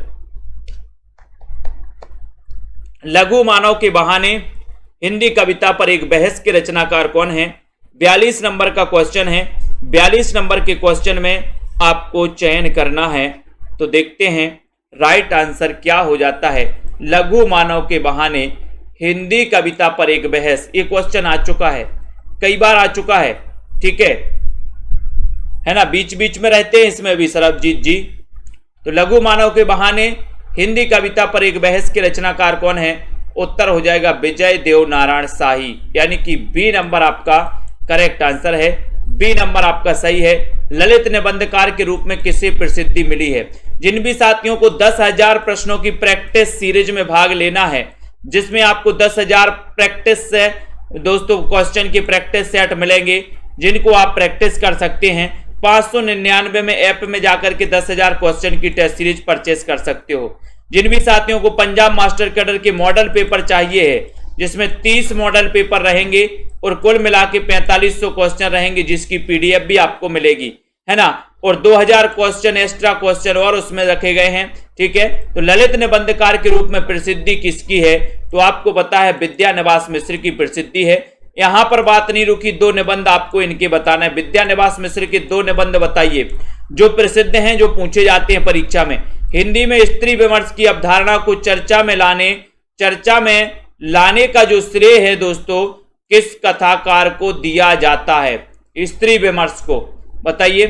लघु मानव के बहाने हिंदी कविता पर एक बहस के रचनाकार कौन है? 42 नंबर का क्वेश्चन है। 42 नंबर के क्वेश्चन में आपको चयन करना है, तो देखते हैं राइट आंसर क्या हो जाता है। लघु मानव के बहाने हिंदी कविता पर एक बहस, ये क्वेश्चन आ चुका है, कई बार आ चुका है, ठीक है ना, बीच बीच में रहते हैं इसमें भी सरबजीत जी। तो लघु मानव के बहाने हिंदी कविता पर एक बहस के रचनाकार कौन है? उत्तर हो जाएगा विजय देव नारायण शाही, यानी कि बी नंबर आपका करेक्ट आंसर है। बी नंबर आपका सही है। ललित निबंधकार के रूप में किसे प्रसिद्धि मिली है? जिन भी साथियों को 10,000 प्रश्नों की प्रैक्टिस सीरीज में भाग लेना है, जिसमें आपको 10,000 प्रैक्टिस से दोस्तों क्वेश्चन की प्रैक्टिस सेट मिलेंगे, जिनको आप प्रैक्टिस कर सकते हैं। 599 में ऐप में जाकर के 10,000 क्वेश्चन की टेस्ट सीरीज परचेस कर सकते हो। जिन भी साथियों को पंजाब मास्टर कैडर के मॉडल पेपर चाहिए है, जिसमें 30 मॉडल पेपर रहेंगे और कुल मिला के 4500 क्वेश्चन रहेंगे, जिसकी पीडीएफ भी आपको मिलेगी, है ना, और 2000 क्वेश्चन एक्स्ट्रा क्वेश्चन और उसमें रखे गए हैं, ठीक है। तो ललित निबंधकार के रूप में प्रसिद्धि किसकी है? तो आपको पता है विद्यानिवास मिश्र की प्रसिद्धि है। यहां पर बात नहीं रुकी, 2 निबंध आपको इनके बताना है। विद्यानिवास मिश्र के 2 निबंध बताइए जो प्रसिद्ध हैं, जो पूछे जाते हैं परीक्षा में। हिंदी में स्त्री विमर्श की अवधारणा को चर्चा में लाने का जो श्रेय है दोस्तों, किस कथाकार को दिया जाता है? स्त्री विमर्श को बताइए।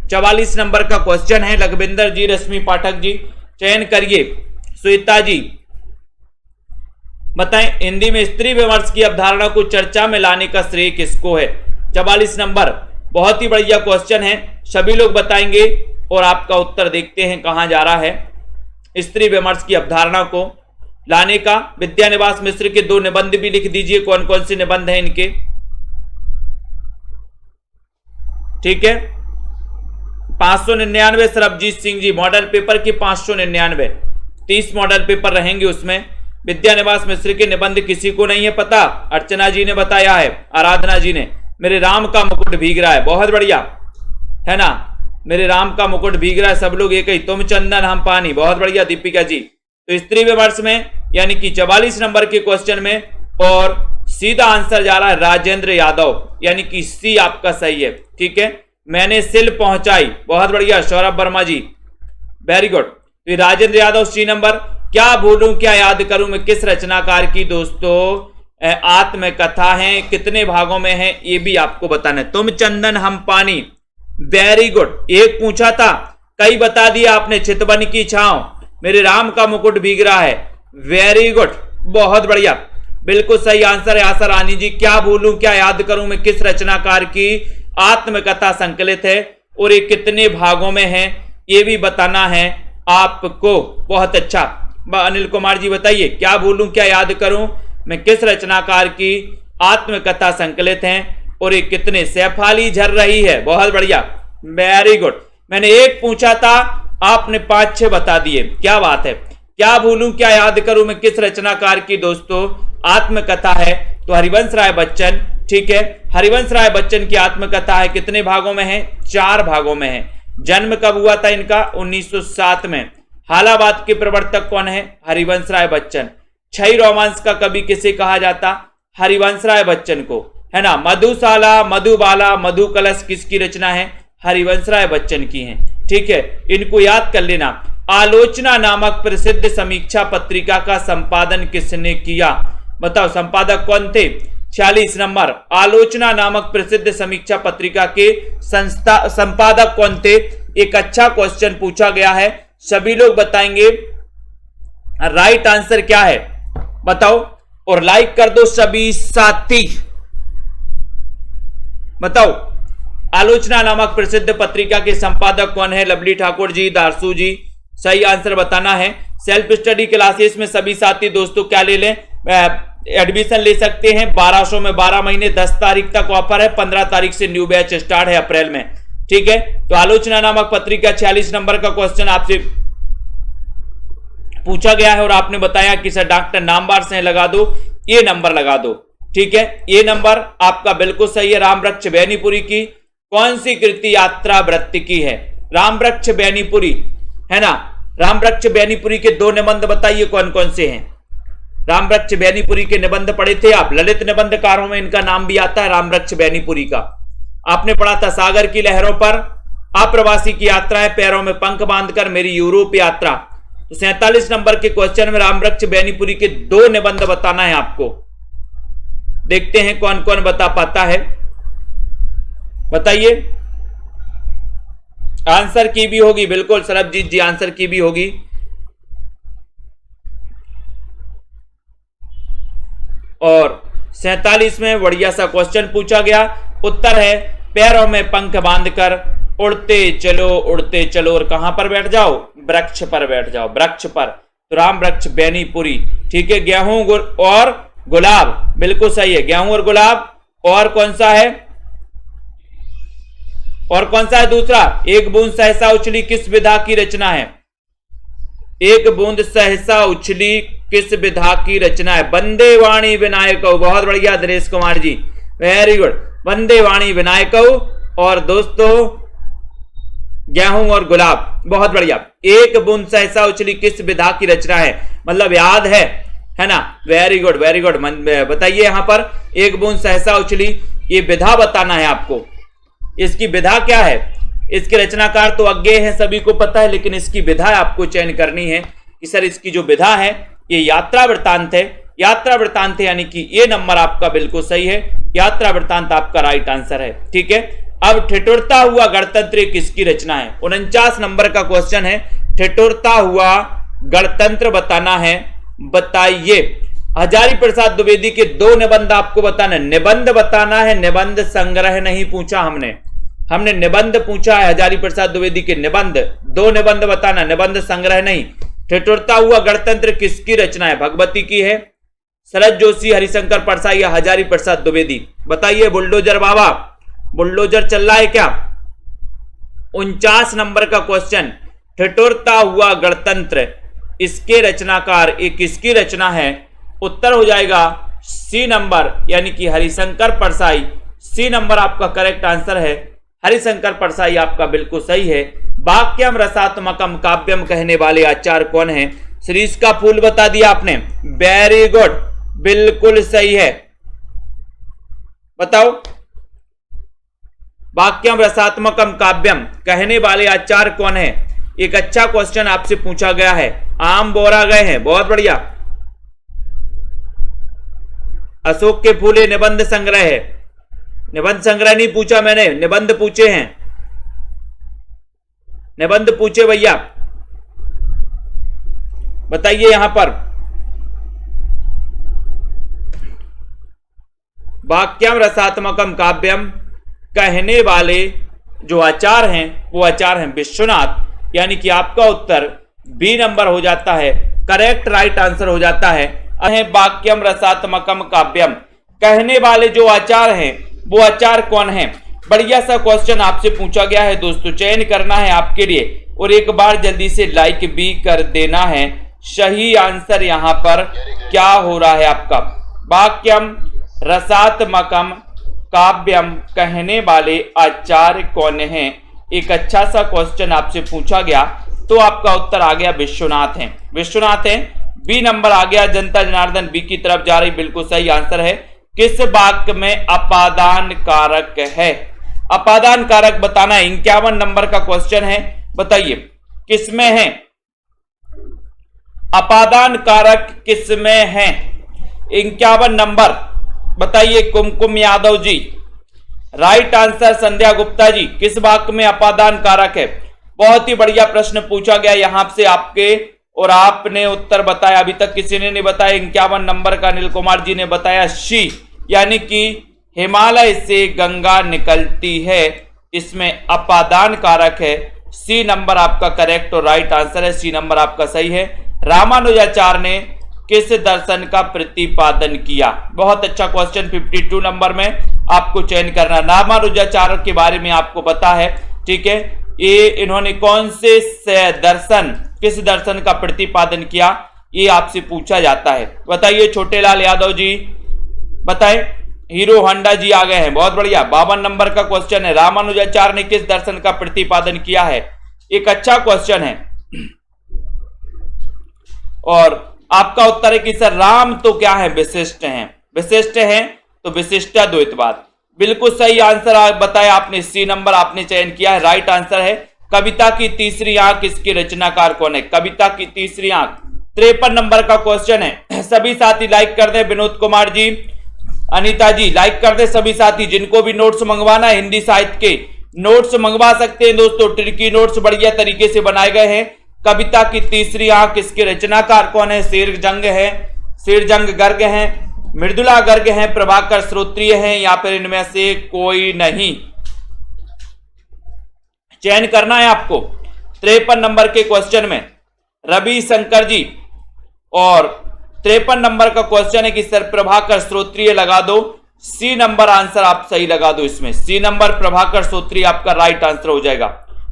44 नंबर का क्वेश्चन है। लखविंदर जी, रश्मि पाठक जी, चयन करिए। श्वेता जी बताएं, हिंदी में स्त्री विमर्श की अवधारणा को चर्चा में लाने का श्रेय किसको है? 44 नंबर बहुत ही बढ़िया क्वेश्चन है, सभी लोग बताएंगे और आपका उत्तर देखते हैं कहां जा रहा है। स्त्री विमर्श की अवधारणा को लाने का विद्यानिवास मिश्र के 2 निबंध भी लिख दीजिए, कौन कौन से निबंध हैं इनके, ठीक है। 599 सरबजीत सिंह जी, मॉडल पेपर की 599, 30 मॉडल पेपर रहेंगे उसमें। विद्यानिवास मिश्र के निबंध किसी को नहीं है पता? अर्चना जी ने बताया है, आराधना जी ने। मेरे राम का मुकुट भीग रहा है, बहुत बढ़िया, है ना, मेरे राम का मुकुट भीग रहा है, सब लोग एक ही, तुम चंदन हम पानी, बहुत बढ़िया दीपिका जी। तो स्त्री विमर्श में यानी कि 44 नंबर के क्वेश्चन में और सीधा आंसर जा रहा है राजेंद्र यादव, यानी कि सी आपका सही है। ठीक है, मैंने सिल पहुंचाई, बहुत बढ़िया सौरभ वर्मा जी, वेरी गुड। तो राजेंद्र यादव सी नंबर। क्या भूलूं क्या याद करूं मैं किस रचनाकार की दोस्तों आत्मकथा है, कितने भागों में है, ये भी आपको बताना है। तुम चंदन हम पानी, वेरी गुड। एक पूछा था, कई बता दिया आपने। चितवन की छांव, मेरे राम का मुकुट भीग रहा है, वेरी गुड, बहुत बढ़िया, बिल्कुल सही आंसर है आशा रानी जी। क्या भूलूं क्या याद करूं मैं किस रचनाकार की आत्मकथा संकलित है और ये कितने भागों में है, ये भी बताना है आपको। बहुत अच्छा अनिल कुमार जी बताइए, क्या भूलूं क्या याद करूं मैं किस रचनाकार की आत्मकथा संकलित है और ये कितने। सैफाली झर रही है, बहुत बढ़िया, वेरी गुड। मैंने एक पूछा था, आपने 5-6 बता दिए, क्या बात है। क्या भूलूं क्या याद करूं मैं किस रचनाकार की दोस्तों आत्मकथा है, तो हरिवंश राय बच्चन। ठीक है, हरिवंश राय बच्चन की आत्मकथा है, कितने भागों में है, 4 भागों में है। जन्म कब हुआ था इनका, 1907 में। हालाबाद के प्रवर्तक कौन है, हरिवंश राय बच्चन। छई रोमांस का कवि किसे कहा जाता, हरिवंश राय बच्चन को, है ना। मधुशाला, मधुबाला, मधु कलश किसकी रचना है, हरिवंश राय बच्चन की है। ठीक है, इनको याद कर लेना। आलोचना नामक प्रसिद्ध समीक्षा पत्रिका का संपादन किसने किया, बताओ संपादक कौन थे। 46 नंबर, आलोचना नामक प्रसिद्ध समीक्षा पत्रिका के संपादक कौन थे। एक अच्छा क्वेश्चन पूछा गया है, सभी लोग बताएंगे राइट आंसर क्या है, बताओ और लाइक कर दो सभी साथी। बताओ आलोचना नामक प्रसिद्ध पत्रिका के संपादक कौन है, लवली ठाकुर जी, दारसू जी, सही आंसर बताना है। सेल्फ स्टडी क्लासेस में सभी साथी दोस्तों क्या ले लें, एडमिशन ले सकते हैं 1200 में 12 महीने, 10 तारीख तक ऑफर है, 15 तारीख से न्यू बैच स्टार्ट है अप्रैल में। ठीक है, तो आलोचना नामक पत्रिका 46 नंबर का क्वेश्चन आपसे पूछा गया है और आपने बताया कि सर डॉक्टर नामवार से लगा दो, ये नंबर लगा दो। ठीक है, ये नंबर आपका बिल्कुल सही है। रामवृक्ष बेनीपुरी की कौन सी कृति यात्रा वृत्ति की है, रामवृक्ष बेनीपुरी, है ना। रामवृक्ष बेनीपुरी के 2 निबंध बताइए कौन कौन से हैं। रामवृक्ष बेनीपुरी के निबंध पढ़े थे आप, ललित निबंधकारों में इनका नाम भी आता है रामवृक्ष बेनीपुरी का। आपने पढ़ा था सागर की लहरों पर, अप्रवासी की यात्रा है, पैरों में पंख बांधकर, मेरी यूरोप यात्रा। तो 47 नंबर के क्वेश्चन में रामवृक्ष बेनीपुरी के 2 निबंध बताना है आपको। देखते हैं कौन कौन बता पाता है, बताइए। आंसर की भी होगी, बिल्कुल सरबजीत जी आंसर की भी होगी। और 47 में बढ़िया सा क्वेश्चन पूछा गया, उत्तर है पैरों में पंख बांधकर उड़ते चलो और कहां पर बैठ जाओ, वृक्ष पर बैठ जाओ, वृक्ष पर। तो रामवृक्ष बेनीपुरी। ठीक है, गेहूं और गुलाब, बिल्कुल सही है, गेहूं और गुलाब। और कौन सा है, और कौन सा है दूसरा, एक बूंद सहसा उछली किस विधा की रचना है, एक बूंद सहसा उछली किस विधा की रचना है, वंदे वाणी विनायक। बहुत बढ़िया दिनेश कुमार जी, वेरी गुड, वंदे वाणी विनायक। और दोस्तों गेहूं और गुलाब, बहुत बढ़िया। एक बूंद सहसा उछली किस विधा की रचना है, मतलब याद है ना, वेरी गुड वेरी गुड। बताइए यहां पर एक बूंद सहसा उछली, ये विधा बताना है आपको। इसकी विधा क्या है, इसके रचनाकार तो अज्ञेय है, सभी को पता है, लेकिन इसकी विधा आपको चयन करनी है कि सर इसकी जो विधा है ये यात्रा वृत्तांत है। यात्रा वृत्तांत है, यानी कि ये नंबर आपका बिल्कुल सही है, यात्रा वृत्तांत आपका राइट आंसर है। ठीक है, अब ठिठुरता हुआ गणतंत्र किसकी रचना है, 49 नंबर का क्वेश्चन है, ठिठुरता हुआ गणतंत्र बताना है, बताइए। हजारी प्रसाद द्विवेदी के 2 निबंध आपको बताना है, निबंध बताना है, निबंध संग्रह नहीं पूछा हमने निबंध पूछा है, हजारी प्रसाद द्विवेदी के निबंध, 2 निबंध बताना, निबंध संग्रह नहीं। ठिठुरता हुआ गणतंत्र किसकी रचना है, भगवती की है, शरद जोशी, हरिशंकर परसाई या हजारी प्रसाद द्विवेदी, बताइए। बुलडोजर बाबा, बुलडोजर चल रहा है क्या। 49 नंबर का क्वेश्चन, ठिठुरता हुआ गणतंत्र, इसके रचनाकार ये किसकी रचना है, उत्तर हो जाएगा सी नंबर, यानी कि हरिशंकर परसाई। सी नंबर आपका करेक्ट आंसर है, हरिशंकर परसाई आपका बिल्कुल सही है। वाक्यम रसात्मकम काव्यम कहने वाले आचार्य कौन है, शीरीष का फूल बता दिया आपने, वेरी गुड बिल्कुल सही है। बताओ। वाक्यम रसात्मकम काव्यम कहने वाले आचार्य कौन है? एक अच्छा क्वेश्चन आपसे पूछा गया है। आम बोरा गए हैं, बहुत बढ़िया। अशोक के फूले निबंध संग्रह है। निबंध संग्रह नहीं पूछा मैंने, निबंध पूछे हैं, निबंध पूछे भैया। बताइए यहां पर वाक्यम रसात्मकम काव्यम कहने वाले जो आचार्य हैं वो आचार्य हैं विश्वनाथ। यानी कि आपका उत्तर बी नंबर हो जाता है, करेक्ट राइट आंसर हो जाता है। वाक्यम रसात्मकम काव्यम कहने वाले जो आचार्य हैं वो आचार्य कौन है? बढ़िया सा क्वेश्चन आपसे पूछा गया है दोस्तों। चयन करना है आपके लिए और एक बार जल्दी से लाइक भी कर देना है। सही आंसर यहां पर क्या हो रहा है आपका? वाक्यम रसात्मकम काव्यम कहने वाले आचार्य कौन हैं? एक अच्छा सा क्वेश्चन आपसे पूछा गया तो आपका उत्तर आ गया विश्वनाथ हैं। विश्वनाथ हैं, बी नंबर आ गया। जनता जनार्दन बी की तरफ जा रही, बिल्कुल सही आंसर है। किस वाक्य में अपादान कारक है? अपादान कारक बताना है। 51 नंबर का क्वेश्चन है, बताइए किसमें है अपादान कारक? किसमें है? 51 नंबर बताइए कुमकुम यादव जी। राइट आंसर संध्या गुप्ता जी। किस वाक्य में अपादान कारक है? बहुत ही बढ़िया प्रश्न पूछा गया यहां से आपके और आपने उत्तर बताया। अभी तक किसी ने नहीं बताया। 51 नंबर का अनिल कुमार जी ने बताया शी, यानी कि हिमालय से गंगा निकलती है, इसमें अपादान कारक है। सी नंबर आपका करेक्ट और राइट आंसर है। सी नंबर आपका सही है। रामानुजाचार्य ने किस दर्शन का प्रतिपादन किया? बहुत अच्छा क्वेश्चन। 52 नंबर में आपको चयन करना। रामानुजाचार्य के बारे में आपको पता है, ठीक है। ये इन्होंने कौन से दर्शन, किस दर्शन का प्रतिपादन किया, ये आपसे पूछा जाता है। बताइए छोटेलाल यादव जी, बताएं। हीरो होंडा जी आ गए हैं, बहुत बढ़िया। 52 नंबर का क्वेश्चन है, रामानुजाचार्य ने किस दर्शन का प्रतिपादन किया है? एक अच्छा क्वेश्चन है। और आपका उत्तर है कि सर राम तो क्या है? विशिष्ट हैं। विशिष्ट हैं तो विशिष्टाद्वैतवाद। बिल्कुल सही आंसर बताया आपने। सी नंबर आपने चयन किया है, राइट आंसर है। कविता की तीसरी आंख इसके रचनाकार कौन है? कविता की तीसरी आंख 53 नंबर का क्वेश्चन है। सभी साथी लाइक कर दें। विनोद कुमार जी, अनीता जी लाइक कर दे। सभी साथी जिनको भी नोट्स मंगवाना है, हिंदी साहित्य के नोट्स मंगवा सकते हैं दोस्तों। ट्रिकी नोट्स बढ़िया तरीके से बनाए गए हैं। कविता की तीसरी आंख इसके रचनाकार कौन है? शेरजंग है, शेरजंग गर्ग हैं, मृदुला गर्ग हैं, प्रभाकर श्रोत्रिय हैं, या फिर इनमें से कोई नहीं? चयन करना है आपको। 53 नंबर के क्वेश्चन में रवि शंकर जी, और 53 नंबर का क्वेश्चन है कि सर प्रभाकर श्रोत्रिय लगा दो। सी नंबर आंसर आप सही लगा दो इसमें। सी नंबर प्रभाकर श्रोत्रिय आपका राइट आंसर हो जाएगा,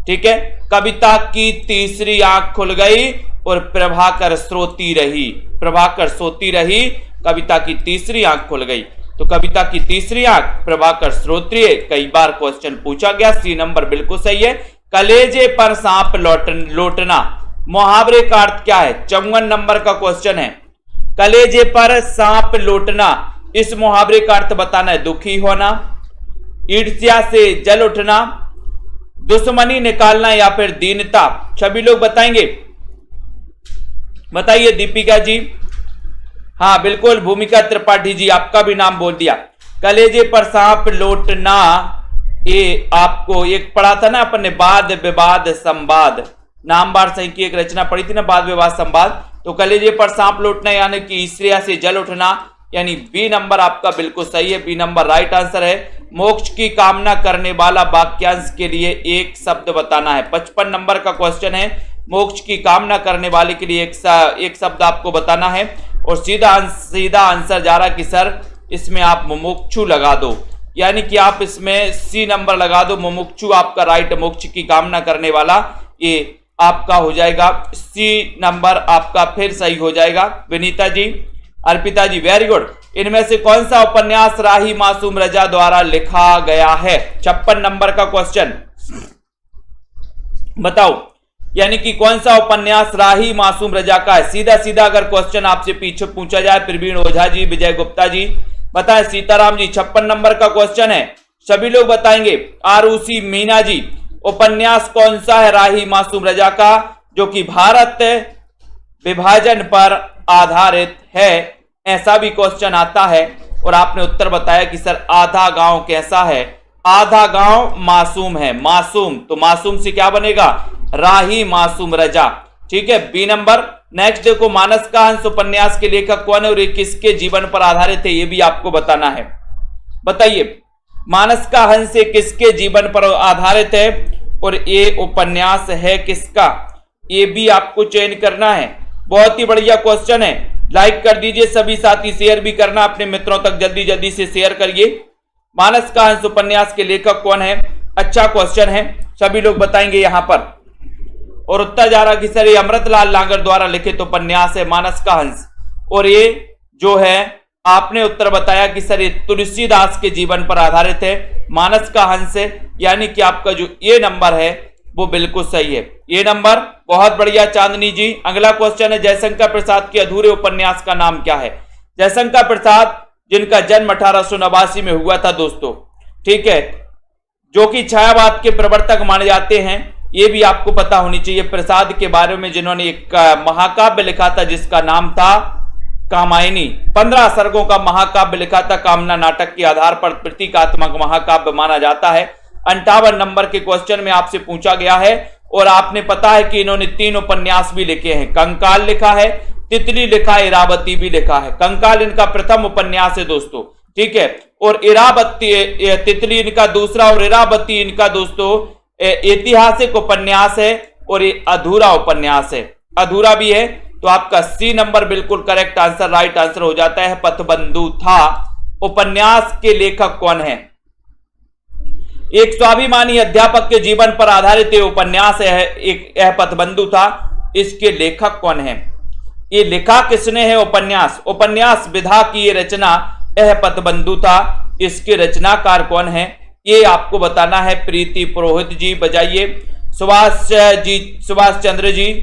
ठीक है। कविता की तीसरी आंख खुल गई और प्रभाकर श्रोती रही। प्रभाकर सोती रही, कविता की तीसरी आंख खुल गई। तो कविता की तीसरी आंख प्रभाकर श्रोत्रिय, कई बार क्वेश्चन पूछा गया। सी नंबर बिल्कुल सही है। कलेजे पर सांप लौटना, मुहावरे का अर्थ क्या है? 54 नंबर का क्वेश्चन है। कलेजे पर सांप लौटना, इस मुहावरे का अर्थ बताना है। दुखी होना, ईर्ष्या से जल उठना, दुश्मनी निकालना, या फिर दीनता। सभी लोग बताएंगे, बताइए। दीपिका जी, हाँ बिल्कुल। भूमिका त्रिपाठी जी, आपका भी नाम बोल दिया। कलेजे पर सांप लौटना, ये आपको एक पढ़ा था ना अपन ने, वाद विवाद संवाद, नामवार सही की एक रचना पढ़ी थी ना, वाद विवाद संवाद। तो कलेजे पर सांप लौटना यानी कि ईर्ष्या से जल उठना, यानी बी नंबर आपका बिल्कुल सही है। बी नंबर राइट आंसर है। मोक्ष की कामना करने वाला वाक्यांश के लिए एक शब्द बताना है। 55 नंबर का क्वेश्चन है। मोक्ष की कामना करने वाले के लिए एक शब्द आपको बताना है। और सीधा आंसर जा रहा कि सर इसमें आप मुमुक्षु लगा दो, यानी कि आप इसमें सी नंबर लगा दो। मुमुक्षु आपका राइट, मोक्ष की कामना करने वाला, ये आपका हो जाएगा। सी नंबर आपका फिर सही हो जाएगा। विनीता जी, अर्पिता जी, वेरी गुड। इनमें से कौन सा उपन्यास राही मासूम रजा द्वारा लिखा गया है? 56 नंबर का क्वेश्चन बताओ। यानी कि कौन सा उपन्यास राही मासूम रजा का है? सीधा सीधा अगर क्वेश्चन आपसे पीछे पूछा जाए, प्रवीण ओझा जी, विजय गुप्ता जी बताएं। सीताराम जी 56 नंबर का क्वेश्चन है, सभी लोग बताएंगे। आरुषि मीना जी, उपन्यास कौन सा है राही मासूम रजा का जो कि भारत विभाजन पर आधारित है? ऐसा भी क्वेश्चन आता है और आपने उत्तर बताया कि सर आधा गांव कैसा है? आधा गांव मासूम है। मासूम, तो मासूम से क्या बनेगा? राही मासूम रजा। ठीक है, बी नंबर। नेक्स्ट देखो, मानस का हंस उपन्यास के लेखक कौन है और ये किसके जीवन पर आधारित है? ये भी आपको बताना है। बताइए, मानस का हंस किसके जीवन पर आधारित है और ये उपन्यास है किसका? ये भी आपको चयन करना है। बहुत ही बढ़िया क्वेश्चन है। लाइक कर दीजिए सभी साथी, शेयर भी करना अपने मित्रों तक, जल्दी जल्दी से शेयर करिए। मानस का हंस उपन्यास के लेखक कौन है? अच्छा क्वेश्चन है, सभी लोग बताएंगे यहां पर। और उत्तर जा रहा कि सर ये अमृतलाल लांगर द्वारा लिखित उपन्यास है मानस का हंस। और ये जो है आपने उत्तर बताया कि सर ये तुलसीदास के जीवन पर आधारित है, मानस का हंस है, यानी कि आपका जो ये नंबर है वो बिल्कुल सही है, ये नंबर। बहुत बढ़िया चांदनी जी। अगला क्वेश्चन है, जयशंकर प्रसाद के अधूरे उपन्यास का नाम क्या है? जयशंकर प्रसाद जिनका जन्म 1889 में हुआ था दोस्तों, ठीक है, जो कि छायावाद के प्रवर्तक माने जाते हैं, ये भी आपको पता होनी चाहिए। प्रसाद के बारे में जिन्होंने एक महाकाव्य लिखा था जिसका नाम था कामायनी, 15 सर्गों का महाकाव्य लिखा था, कामना नाटक के आधार पर प्रतीकात्मक महाकाव्य माना जाता है। 58 नंबर के क्वेश्चन में आपसे पूछा गया है और आपने पता है कि इन्होंने 3 उपन्यास भी लिखे हैं। कंकाल लिखा है, तितली लिखा है, इरावती भी लिखा है। कंकाल इनका प्रथम उपन्यास है दोस्तों, ठीक है, और इरावती तितली इनका दूसरा और इरावती इनका दोस्तों ऐतिहासिक उपन्यास है और ये अधूरा उपन्यास है, अधूरा भी है। तो आपका सी नंबर बिल्कुल करेक्ट आंसर, राइट आंसर हो जाता है। पथबंधु था उपन्यास के लेखक कौन है? एक स्वाभिमानी अध्यापक के जीवन पर आधारित ये उपन्यास है, एक यह पथबंधु था। इसके लेखक कौन है? ये लिखा किसने है उपन्यास? उपन्यास विधा की ये रचना यह पथबंधु था। इसके रचनाकार कौन है ये आपको बताना है। प्रीति पुरोहित जी बजाइए। सुभाष चंद्र जी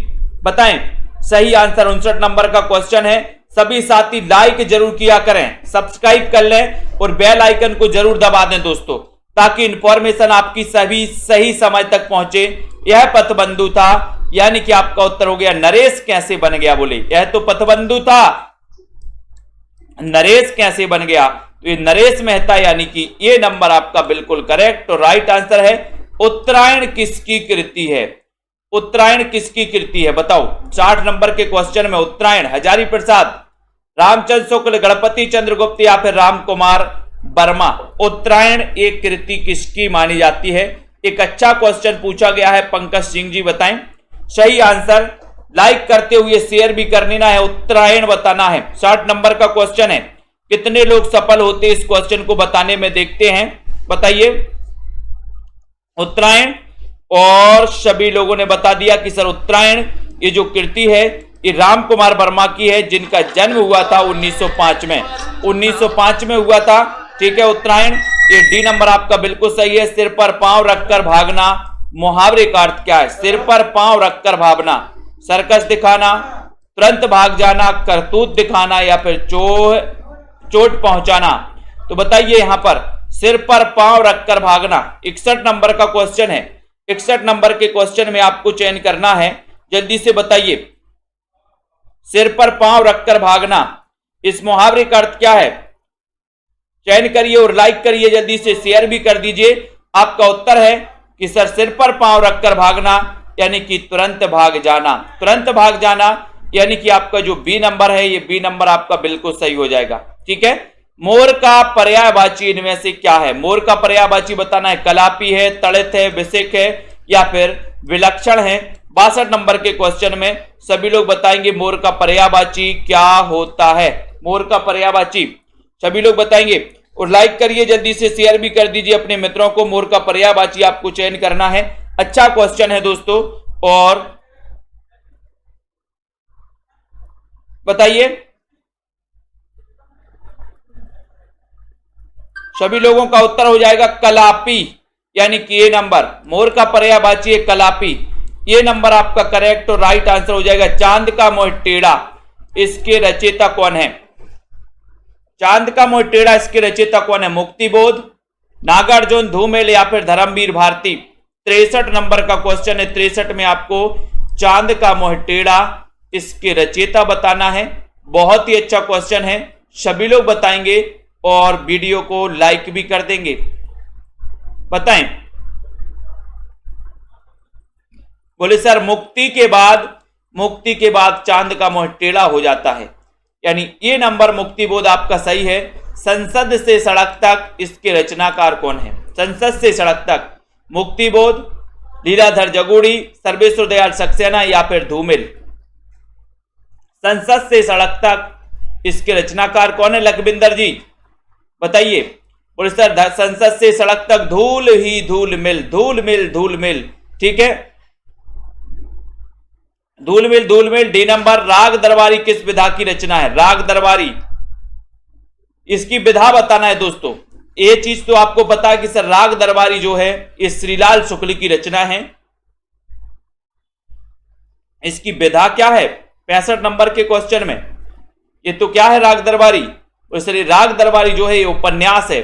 बताएं सही आंसर। 59 नंबर का क्वेश्चन है। सभी साथी लाइक जरूर किया करें, सब्सक्राइब कर लें और बेल आइकन को जरूर दबा दें दोस्तों, ताकि इंफॉर्मेशन आपकी सभी सही समय तक पहुंचे। यह पथबंधु था, यानी कि आपका उत्तर हो गया नरेश कैसे बन गया? बोले यह तो पथबंधु था, नरेश कैसे बन गया? तो ये नरेश मेहता, यानी कि ये नंबर आपका बिल्कुल करेक्ट और राइट आंसर है। उत्तरायण किसकी कृति है? उत्तरायण किसकी कृति है बताओ। 60 नंबर के क्वेश्चन में उत्तरायण हजारी प्रसाद, रामचंद्र शुक्ल, गणपति चंद्रगुप्त या फिर राम कुमार वर्मा। उत्तरायण एक कृति किसकी मानी जाती है? एक अच्छा क्वेश्चन पूछा गया है। पंकज सिंह जी बताएं सही आंसर। लाइक करते हुए शेयर भी कर लेना है, उत्तरायण बताना है। 60 नंबर का क्वेश्चन है। कितने लोग सफल होते इस क्वेश्चन को बताने में? देखते हैं, बताइए। उत्तरायण, और सभी लोगों ने बता दिया कि सर उत्तरायण ये जो कृति है ये राम कुमार वर्मा की है, जिनका जन्म हुआ था 1905 में। 1905 में हुआ था, ठीक है। उत्तरायण ये डी नंबर आपका बिल्कुल सही है। सिर पर पांव रखकर भागना, मुहावरे का अर्थ क्या है? सिर पर पांव रखकर भागना, सर्कस दिखाना, तुरंत भाग जाना, करतूत दिखाना या फिर चोट पहुंचाना। तो बताइए यहां पर सिर पर पांव रखकर भागना। 61 नंबर का क्वेश्चन है। 61 नंबर के क्वेश्चन में आपको चयन करना है, जल्दी से बताइए। सिर पर पांव रखकर भागना, इस मुहावरे का अर्थ क्या है? चयन करिए और लाइक करिए, जल्दी से शेयर भी कर दीजिए। आपका उत्तर है कि सर सिर पर पांव रखकर भागना यानी कि तुरंत भाग जाना। तुरंत भाग जाना यानी कि आपका जो बी नंबर है, ये बी नंबर आपका बिल्कुल सही हो जाएगा, ठीक है। मोर का पर्यायवाची इनमें से क्या है? मोर का पर्यायवाची बताना है। कलापी है, तड़ित है, विसिक है या फिर विलक्षण है। 62 नंबर के क्वेश्चन में सभी लोग बताएंगे मोर का पर्यायवाची क्या होता है। मोर का पर्यायवाची सभी लोग बताएंगे और लाइक करिए, जल्दी से शेयर भी कर दीजिए अपने मित्रों को। मोर का पर्यायवाची आपको चयन करना है। अच्छा क्वेश्चन है दोस्तों, और बताइए सभी लोगों का उत्तर हो जाएगा कलापी, यानी कि ये नंबर। मोर का पर्यायवाची है कलापी। ये नंबर आपका करेक्ट और राइट आंसर हो जाएगा। चांद का मोह टेढ़ा, इसके रचयिता कौन है? चांद का मोह टेढ़ा, इसके रचयिता कौन है? मुक्तिबोध, नागार्जुन, धूमेल या फिर धर्मवीर भारती। 63 नंबर का क्वेश्चन है। 63 में आपको चांद का मोह टेढ़ा, इसके रचयिता बताना है। बहुत ही अच्छा क्वेश्चन है, सभी लोग बताएंगे और वीडियो को लाइक भी कर देंगे। बताएं। बोले सर मुक्ति के बाद चांद का मोह टेढ़ा हो जाता है, यानी ये नंबर मुक्तिबोध आपका सही है। संसद से सड़क तक, इसके रचनाकार कौन है? संसद से सड़क तक, मुक्तिबोध, लीलाधर जगूड़ी, सर्वेश्वर दयाल सक्सेना या फिर धूमिल। संसद से सड़क तक, इसके रचनाकार कौन है? लखविंदर जी बताइए। बोले सर संसद से सड़क तक धूल ही धूल मिल, धूल मिल धूल मिल, ठीक है, धूल मिल धूल मिल। डी नंबर, राग दरबारी किस विधा की रचना है? राग दरबारी, इसकी विधा बताना है दोस्तों। ये चीज तो आपको पता है कि सर राग दरबारी जो है ये श्रीलाल शुक्ल की रचना है। इसकी विधा क्या है? 65 नंबर के क्वेश्चन में ये तो क्या है? राग दरबारी। सर राग दरबारी जो है ये उपन्यास है।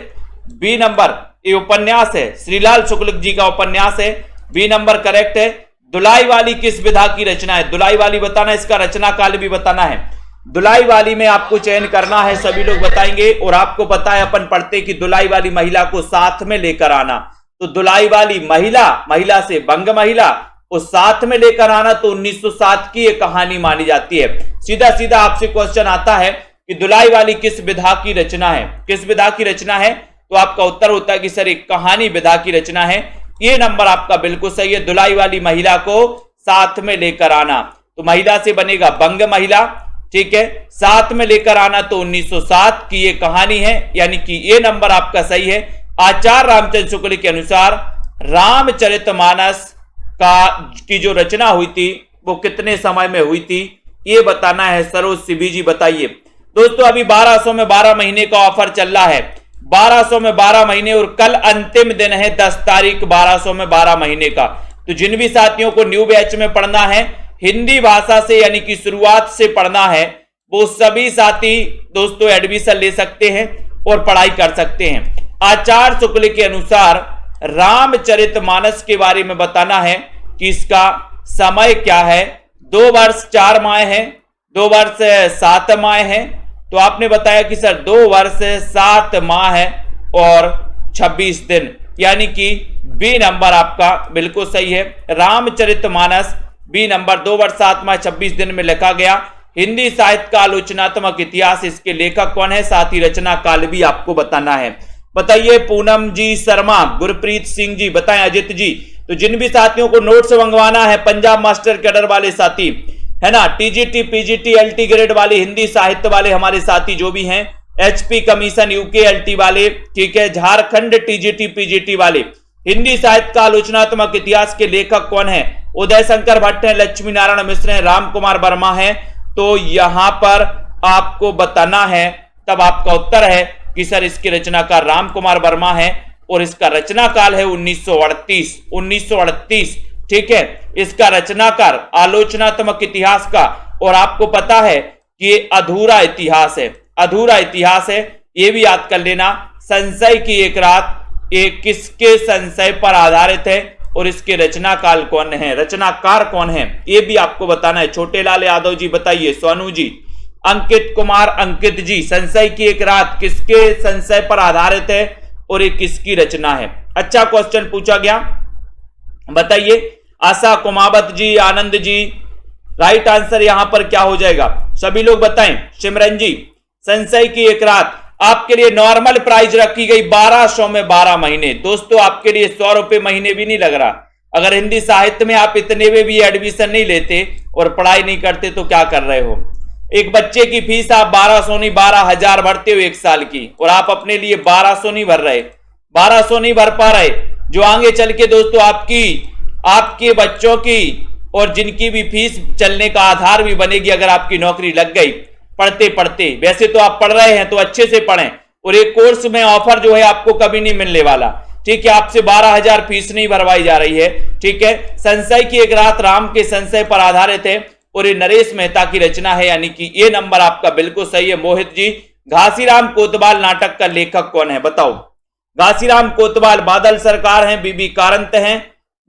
बी नंबर, ये उपन्यास है, श्रीलाल शुक्ल जी का उपन्यास है। बी नंबर करेक्ट है। दुलाई वाली किस विधा की रचना है? दुलाई वाली बताना, इसका रचना काल भी बताना है। दुलाई वाली में आपको चयन करना है, सभी लोग बताएंगे। और आपको पता है अपन पढ़ते कि दुलाई वाली महिला को साथ में लेकर आना, तो दुलाई वाली महिला से बंग महिला, उस साथ में लेकर आना, तो 1907 की ये कहानी मानी जाती है। सीधा सीधा आपसे क्वेश्चन आता है कि दुलाई वाली किस विधा की रचना है? किस विधा की रचना है? तो आपका उत्तर होता है कि सर एक कहानी विधा की रचना है। ये नंबर आपका बिल्कुल सही है। दुलाई वाली महिला को साथ में लेकर आना, तो महिला से बनेगा बंग महिला, ठीक है, साथ में लेकर आना, तो 1907 की ये कहानी है, यानी कि ये नंबर आपका सही है। आचार्य रामचंद्र शुक्ल के अनुसार रामचरितमानस की जो रचना हुई थी वो कितने समय में हुई थी, ये बताना है। सरोज सिबी जी बताइए। दोस्तों अभी 1200 में 12 महीने का ऑफर चल रहा है। 1200 में 12 महीने और कल अंतिम दिन है 10 तारीख 1200 में 12 महीने का। तो जिन भी साथियों को न्यू बैच में पढ़ना है, हिंदी भाषा से यानी कि शुरुआत से पढ़ना है, वो सभी साथी दोस्तों एडमिशन ले सकते हैं और पढ़ाई कर सकते हैं। आचार्य शुक्ल के अनुसार रामचरितमानस के बारे में बताना है कि इसका समय क्या है। 2 वर्ष 4 माह है, 2 वर्ष 7 माह है। तो आपने बताया कि सर 2 वर्ष 7 माह है और 26 दिन, यानी कि बी नंबर आपका बिल्कुल सही है। रामचरितमानस बी नंबर, 2 वर्ष 7 माह 26 दिन में लिखा गया। हिंदी साहित्य का आलोचनात्मक इतिहास, इसके लेखक कौन है? साथ ही रचना काल भी आपको बताना है। बताइए पूनम जी शर्मा, गुरप्रीत सिंह जी बताएं, अजित जी। तो जिन भी साथियों को नोट्स मंगवाना है, पंजाब मास्टर कैडर वाले साथी है ना, टीजीटी पीजीटी एलटी ग्रेड वाले, हिंदी साहित्य वाले हमारे साथी जो भी हैं, एचपी कमीशन यूके एलटी वाले, ठीक है, झारखंड टीजीटी पीजीटी वाले, हिंदी साहित्य का आलोचनात्मक इतिहास के लेखक कौन है? उदय शंकर भट्ट है, लक्ष्मी नारायण मिश्र है, राम कुमार वर्मा है। तो यहां पर आपको बताना है, तब आपका उत्तर है कि सर इसके रचनाकार राम कुमार वर्मा है और इसका रचना काल है 1938, ठीक है। इसका रचनाकार आलोचनात्मक इतिहास का, और आपको पता है कि ये अधूरा इतिहास है, अधूरा इतिहास है, ये भी याद कर लेना। संशय की एक रात, ये किसके संशय पर आधारित है और इसके रचना काल कौन है, रचनाकार कौन है, ये भी आपको बताना है। छोटे लाल यादव जी बताइए, सोनू जी, अंकित कुमार अंकित जी, संशय की एक रात किसके संशय पर आधारित है और ये किसकी रचना है? अच्छा क्वेश्चन पूछा गया, बताइए। आशा कुमावत जी, आनंद जी, राइट आंसर यहां पर क्या हो जाएगा, सभी लोग बताएं। सिमरन जी, संशय की एक रात आपके लिए नॉर्मल प्राइस रखी गई 1200 में 12 महीने। दोस्तों आपके लिए 100 रुपए महीने भी नहीं लग रहा। अगर हिंदी साहित्य में आप इतने में भी एडमिशन नहीं लेते और पढ़ाई नहीं करते तो क्या कर रहे हो? एक बच्चे की फीस आप 1200 नहीं 12,000 भरते हो 1 साल की, और आप अपने लिए 1200 नहीं भर रहे, 1200 नहीं भर पा रहे, जो आगे चल के दोस्तों आपके बच्चों की और जिनकी भी फीस चलने का आधार भी बनेगी अगर आपकी नौकरी लग गई पढ़ते पढ़ते। वैसे तो आप पढ़ रहे हैं तो अच्छे से पढ़ें, और एक कोर्स में ऑफर जो है आपको कभी नहीं मिलने वाला। ठीक है, आपसे 12,000 फीस नहीं भरवाई जा रही है। ठीक है, संशय की एक रात राम के संशय पर आधारित है और ये नरेश मेहता की रचना है, यानी कि ये नंबर आपका बिल्कुल सही है। मोहित जी, घासीराम कोतवाल नाटक का लेखक कौन है बताओ? घासीराम कोतवाल बादल सरकार हैं, बीबी कारंत हैं,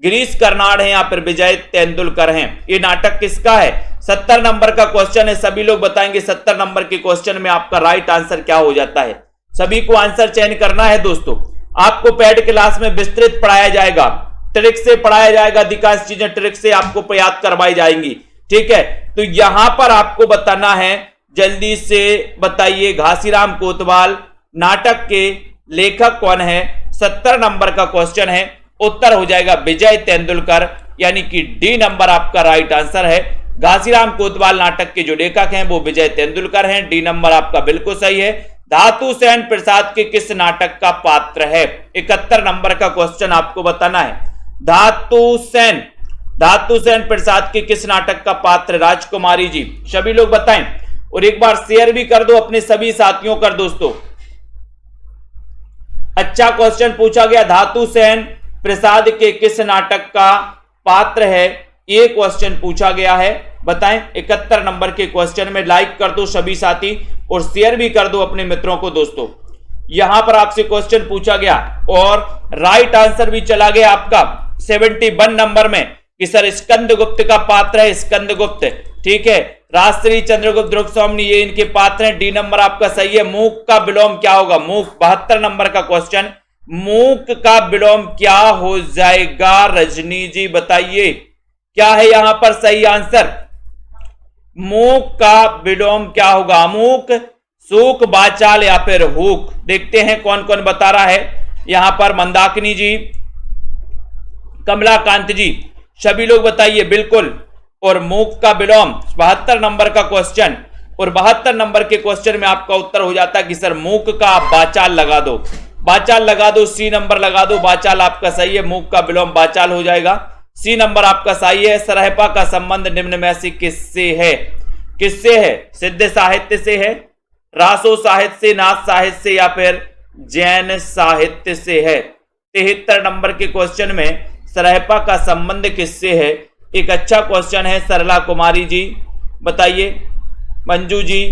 गिरीश कर्नाड हैं या फिर विजय तेंदुलकर हैं। ये नाटक किसका है? 70 नंबर का क्वेश्चन है, सभी लोग बताएंगे 70 नंबर के क्वेश्चन में आपका राइट आंसर क्या हो जाता है। सभी को आंसर चयन करना है दोस्तों। आपको पेड क्लास में विस्तृत पढ़ाया जाएगा, ट्रिक से पढ़ाया जाएगा, अधिकांश चीजें ट्रिक से आपको याद करवाई जाएंगी। ठीक है, तो यहां पर आपको बताना है, जल्दी से बताइए घासीराम कोतवाल नाटक के लेखक कौन है? 70 नंबर का क्वेश्चन है, उत्तर हो जाएगा विजय तेंदुलकर, यानी कि डी नंबर आपका राइट आंसर है। घासीराम कोतवाल नाटक के जो लेखक हैं वो विजय तेंदुलकर हैं, डी नंबर आपका बिल्कुल सही है। धातु सेन प्रसाद के किस नाटक का पात्र है? 71 नंबर का क्वेश्चन आपको बताना है। धातु सेन प्रसाद के किस नाटक का पात्र? राजकुमारी जी, सभी लोग बताएं और एक बार शेयर भी कर दो अपने सभी साथियों कर दोस्तों। अच्छा क्वेश्चन पूछा गया, धातु सेन प्रसाद के किस नाटक का पात्र है? ये क्वेश्चन पूछा गया है, बताएं। 71 नंबर के क्वेश्चन में लाइक कर दो सभी साथी और शेयर भी कर दो अपने मित्रों को दोस्तों। यहां पर आपसे क्वेश्चन पूछा गया और राइट आंसर भी चला गया आपका 71 नंबर में कि सर स्कंदगुप्त का पात्र है स्कंदगुप्त। ठीक है, राजश्री चंद्रगुप्त द्रुकस्वामी ये इनके पात्र हैं, डी नंबर आपका सही है। मूक का विलोम क्या होगा? मूक, 72 नंबर का क्वेश्चन, मूक का विलोम क्या हो जाएगा? रजनी जी बताइए क्या है यहां पर सही आंसर? मूक का विलोम क्या होगा? अमूक, सूक, बाचाल या फिर हुक। देखते हैं कौन कौन बता रहा है यहां पर। मंदाकिनी जी, कमलाकांत जी, सभी लोग बताइए बिल्कुल। और मूक का विलोम 72 नंबर का क्वेश्चन, और 72 नंबर के क्वेश्चन में आपका उत्तर हो जाता है कि सर मूक का आप बाचाल लगा दो, बाचाल लगा दो, सी नंबर लगा दो, बाचाल आपका सही है। मूक का विलोम बाचाल हो जाएगा, सी नंबर आपका सही है। सरहपा का संबंध निम्न में से किससे है? किससे है? सिद्ध साहित्य से है, रासो साहित्य से, नाथ साहित्य से या फिर जैन साहित्य से है। 73 नंबर के क्वेश्चन में सरहपा का संबंध किससे है? एक अच्छा क्वेश्चन है। सरला कुमारी जी बताइए, मंजू जी,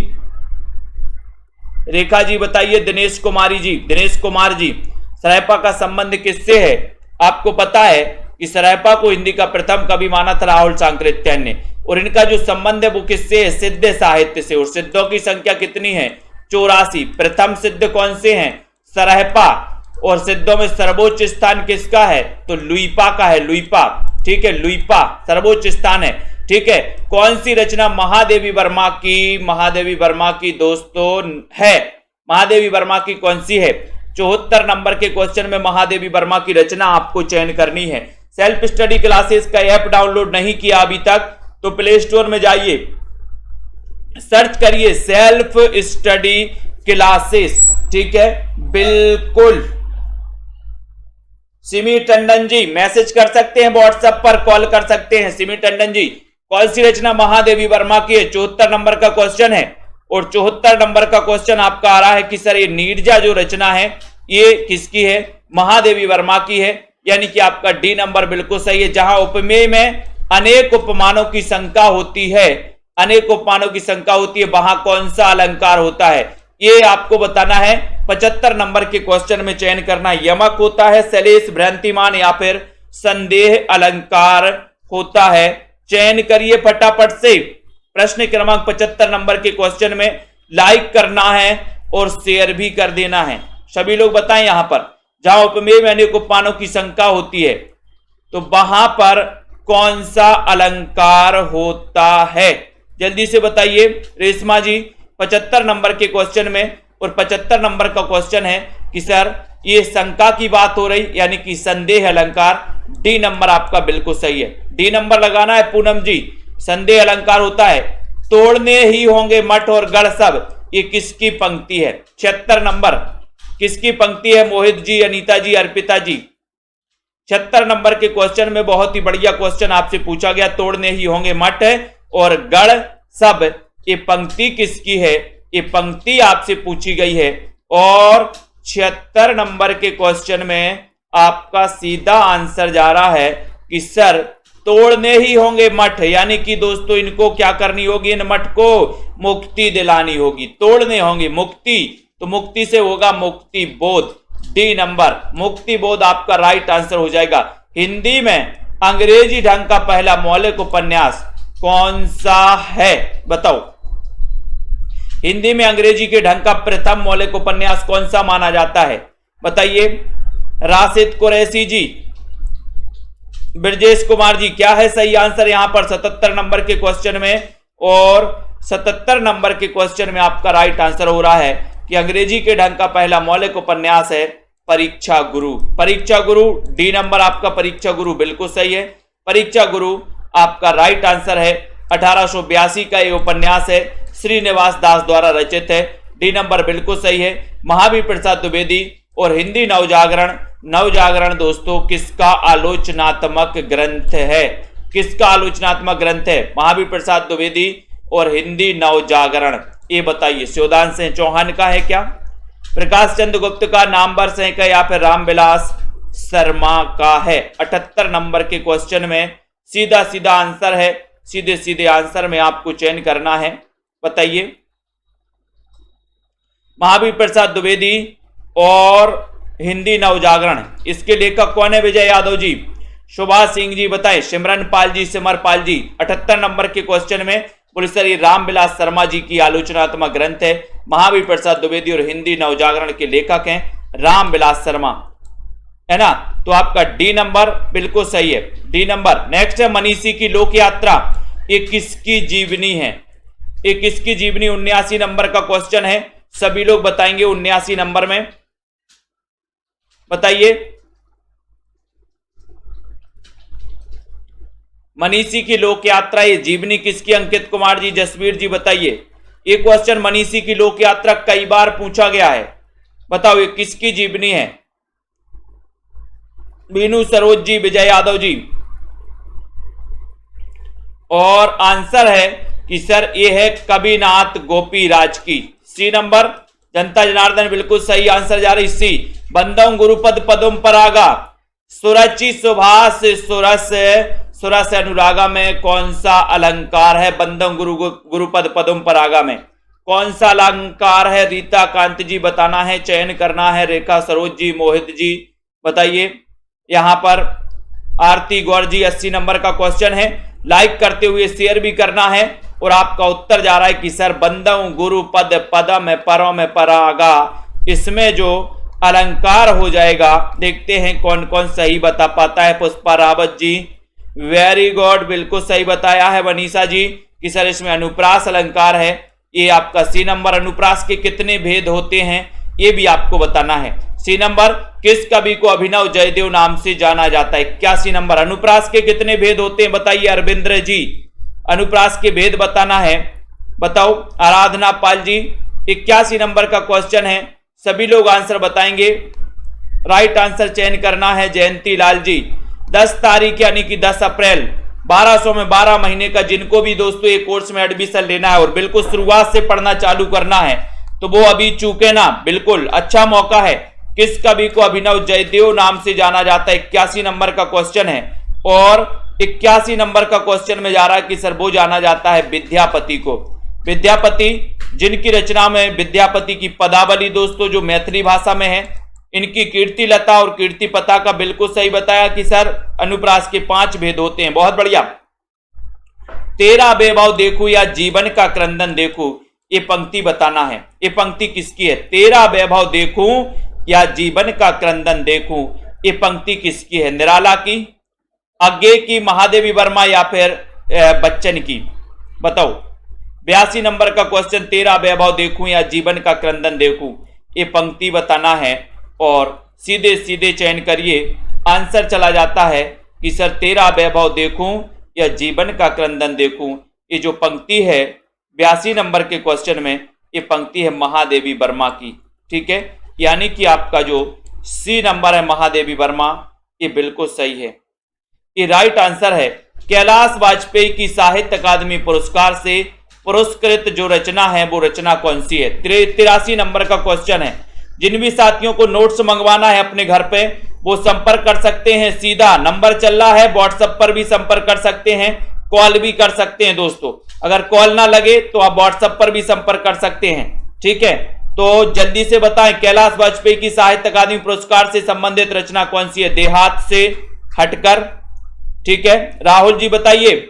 रेखा जी बताइए, दिनेश कुमारी जी, दिनेश कुमार जी, सरहपा का संबंध किससे है? आपको पता है कि सरहपा को हिंदी का प्रथम कवि माना था राहुल सांकृत्य ने, और इनका जो संबंध है वो किससे है? सिद्ध साहित्य से। और सिद्धों की संख्या कितनी है? 84। प्रथम सिद्ध कौन से हैं? सरहपा। और सिद्धों में सर्वोच्च स्थान किसका है? तो लुइपा का है, लुइपा। ठीक है, लुइपा सर्वोच्च स्थान है। ठीक है, कौन सी रचना महादेवी वर्मा की? महादेवी वर्मा की दोस्तों है, महादेवी वर्मा की कौन सी है? 74 नंबर के क्वेश्चन में महादेवी वर्मा की रचना आपको चयन करनी है। सेल्फ स्टडी क्लासेस का ऐप डाउनलोड नहीं किया अभी तक तो प्ले स्टोर में जाइए, सर्च करिए सेल्फ स्टडी क्लासेस। ठीक है, बिल्कुल। सिमी टंडन जी मैसेज कर सकते हैं, व्हाट्सएप पर कॉल कर सकते हैं। सिमी टंडन जी, कौन सी रचना महादेवी वर्मा की है? 74 नंबर का क्वेश्चन है, और 74 नंबर का क्वेश्चन आपका आ रहा है कि सर ये नीरजा जो रचना है ये किसकी है? महादेवी वर्मा की है, यानी कि आपका डी नंबर बिल्कुल सही है। जहां उपमेय में अनेक उपमानों की शंका होती है, अनेक उपमानों की शंका होती है, वहां कौन सा अलंकार होता है? ये आपको बताना है। 75 नंबर के क्वेश्चन में चयन करना, यमक होता है, सलेश, भ्रांतिमान या फिर संदेह अलंकार होता है। चयन करिए फटाफट से। प्रश्न क्रमांक 75 नंबर के क्वेश्चन में लाइक करना है और शेयर भी कर देना है। सभी लोग बताएं यहां पर जहां उपमेय में अनेक उपमानों की शंका होती है तो वहां पर कौन सा अलंकार होता है? जल्दी से बताइए रेशमा जी। 75 नंबर के क्वेश्चन में, और 75 नंबर का क्वेश्चन है कि सर ये शंका की बात हो रही, यानी कि संदेह अलंकार। डी नंबर आपका बिल्कुल सही है, डी नंबर लगाना है पूनम जी। संदेह अलंकार होता है, तोड़ने ही होंगे मठ और गढ़ सब, ये किसकी पंक्ति है? 76 नंबर किसकी पंक्ति है? मोहित जी, अनीता जी, अर्पिता जी। 76 नंबर के क्वेश्चन में बहुत ही बढ़िया क्वेश्चन आपसे पूछा गया, तोड़ने ही होंगे मठ और गढ़ सब, ये पंक्ति किसकी है? ये पंक्ति आपसे पूछी गई है। और 76 नंबर के क्वेश्चन में आपका सीधा आंसर जा रहा है कि सर तोड़ने ही होंगे मठ, यानी कि दोस्तों इनको क्या करनी होगी, इन मठ को मुक्ति दिलानी होगी, तोड़ने होंगे मुक्ति, तो मुक्ति से होगा मुक्ति बोध। डी नंबर मुक्ति बोध आपका राइट आंसर हो जाएगा। हिंदी में अंग्रेजी ढंग का पहला मौलिक उपन्यास कौन सा है, बताओ। हिंदी में अंग्रेजी के ढंग का प्रथम मौलिक उपन्यास कौन सा माना जाता है, बताइए। राशिद कुरैशी जी, ब्रजेश कुमार जी, क्या है सही आंसर यहां पर 77 नंबर के क्वेश्चन में। और 77 नंबर के क्वेश्चन में आपका राइट आंसर हो रहा है कि अंग्रेजी के ढंग का पहला मौलिक उपन्यास है परीक्षा गुरु। परीक्षा गुरु डी नंबर आपका परीक्षा गुरु बिल्कुल सही है। परीक्षा गुरु आपका राइट आंसर है। 1882 का यह उपन्यास है, श्रीनिवास दास द्वारा रचित है। डी नंबर बिल्कुल सही है। महावीर प्रसाद द्विवेदी और हिंदी नवजागरण, नवजागरण दोस्तों किसका आलोचनात्मक ग्रंथ है, किसका आलोचनात्मक ग्रंथ है, महावीर प्रसाद द्विवेदी और हिंदी नवजागरण, ये बताइए। शिवदान सिंह चौहान का है क्या, प्रकाश चंद्र गुप्त का, नामवर सिंह का, या फिर रामविलास शर्मा का है। 78 नंबर के क्वेश्चन में सीधा सीधा आंसर है, सीधे सीधे आंसर में आपको चयन करना है, बताइए। महावीर प्रसाद द्विवेदी और हिंदी नवजागरण, इसके लेखक कौन है, विजय यादव जी, सुभाष सिंह जी बताएं, सिमरन पाल जी, सिमर पाल जी। 78 नंबर के क्वेश्चन में बोले सर ये रामविलास शर्मा जी की आलोचनात्मक ग्रंथ है। महावीर प्रसाद द्विवेदी और हिंदी नवजागरण के लेखक हैं रामविलास शर्मा, है ना। तो आपका डी नंबर बिल्कुल सही है, डी नंबर। नेक्स्ट है मनीषी की लोक यात्रा, ये किसकी जीवनी है, ये किसकी जीवनी, 79 नंबर का क्वेश्चन है, सभी लोग बताएंगे 79 नंबर में, बताइए। मनीषी की लोक यात्रा ये जीवनी किसकी, अंकित कुमार जी, जसवीर जी बताइए। ये क्वेश्चन मनीषी की लोक यात्रा कई बार पूछा गया है, बताओ ये किसकी जीवनी है, बीनू सरोज जी, विजय यादव जी। और आंसर है कि सर ये है कविनाथ गोपीराज की। सी नंबर जनता जनार्दन बिल्कुल सही आंसर जा रही सी। बंदम गुरुपद पदम परागा, सुरचि सुभाष सुरस अनुरागा में कौन सा अलंकार है, बंदम गुरुपद पदम परागा में कौन सा अलंकार है, रीता कांत जी बताना है, चयन करना है, रेखा सरोज जी, मोहित जी बताइए। यहां पर आरती गौर जी 80 नंबर का क्वेश्चन है, लाइक करते हुए शेयर भी करना है। और आपका उत्तर जा रहा है कि सर बंदम गुरु पद पदम परों में परागा, इसमें जो अलंकार हो जाएगा, देखते हैं कौन कौन सही बता पाता है। पुष्पा रावत जी वेरी गुड, बिल्कुल सही बताया है वनीसा जी कि सर इसमें अनुप्रास अलंकार है। ये आपका सी नंबर। अनुप्रास के कितने भेद होते हैं ये भी आपको बताना है। सी नंबर किस कवि को अभिनव जयदेव नाम से जाना जाता है, 81 नंबर। अनुप्रास के कितने भेद होते हैं बताइए अरविंद्र जी, अनुप्रास के भेद बताना है, बताओ। आराधना पाल जी 81 नंबर का क्वेश्चन है, सभी लोग आंसर बताएंगे, राइट आंसर चयन करना है। जयंती लाल जी 10 तारीख यानी कि 10 अप्रैल 1200 में 12 महीने का जिनको भी दोस्तों ये कोर्स में एडमिशन लेना है और बिल्कुल शुरुआत से पढ़ना चालू करना है तो वो अभी चूके ना, बिल्कुल अच्छा मौका है। किस कवि को अभिनव जयदेव नाम से जाना जाता है, 81 नंबर का क्वेश्चन है। और 81 नंबर का क्वेश्चन में जा रहा है कि सर वो जाना जाता है विद्यापति को। विद्यापति जिनकी रचना में विद्यापति की पदावली दोस्तों जो मैथिली भाषा में है, इनकी कीर्ति लता और कीर्ति पता का बिल्कुल सही बताया कि सर अनुप्रास के 5 भेद होते हैं, बहुत बढ़िया। तेरा वैभव देखूं या जीवन का क्रंदन देखूं, ये पंक्ति बताना है, ये पंक्ति किसकी है। तेरा वैभव देखूं या जीवन का क्रंदन देखूं, ये पंक्ति किसकी है, निराला की, आगे की, महादेवी वर्मा या फिर बच्चन की, बताओ। 82 नंबर का क्वेश्चन, तेरा वैभव देखूं या जीवन का क्रंदन देखूं, ये पंक्ति बताना है। और सीधे सीधे चयन करिए, आंसर चला जाता है कि सर तेरा वैभव देखूं या जीवन का क्रंदन देखूं, ये जो पंक्ति है 82 नंबर के क्वेश्चन में, ये पंक्ति है महादेवी वर्मा की, ठीक है। यानी कि आपका जो सी नंबर है महादेवी वर्मा, ये बिल्कुल सही है, ये राइट आंसर है। कैलाश वाजपेयी की साहित्य अकादमी पुरस्कार से पुरस्कृत जो रचना है वो रचना कौन सी है, 83 नंबर का क्वेश्चन है। जिन भी साथियों को नोट्स मंगवाना है अपने घर पे वो संपर्क कर सकते हैं। सीधा नंबर चल रहा है, व्हाट्सएप पर भी संपर्क कर सकते हैं, कॉल भी कर सकते हैं दोस्तों। अगर कॉल ना लगे तो आप व्हाट्सएप पर भी संपर्क कर सकते हैं, ठीक है। तो जल्दी से बताएं, कैलाश वाजपेयी की साहित्य अकादमी पुरस्कार से संबंधित रचना कौन सी है? देहात से हटकर, ठीक है। राहुल जी बताइए।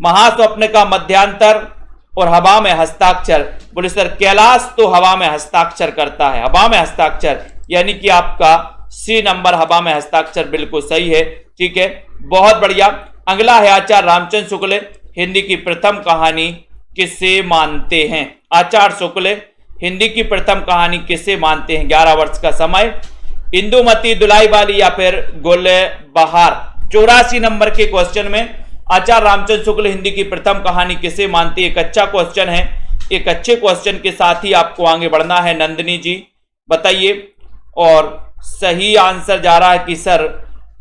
महास्वप्न का मध्यांतर और हवा में हस्ताक्षर। बोले सर कैलाश तो हवा में हस्ताक्षर करता है, हवा में हस्ताक्षर, यानी कि आपका सी नंबर हवा में हस्ताक्षर बिल्कुल सही है, ठीक है, बहुत बढ़िया। अगला है आचार्य रामचंद्र शुक्ल हिंदी की प्रथम कहानी किसे मानते हैं? आचार्य शुक्ल हिंदी की प्रथम कहानी किसे मानते हैं? 11 वर्ष का समय। इंदुमती, दुलाई वाली या फिर गुलबहार। 84 नंबर के क्वेश्चन में आचार्य रामचंद्र शुक्ल हिंदी की प्रथम कहानी किसे मानती है? एक अच्छा क्वेश्चन है। एक अच्छे क्वेश्चन के साथ ही आपको आगे बढ़ना है। नंदिनी जी बताइए, और सही आंसर जा रहा है कि सर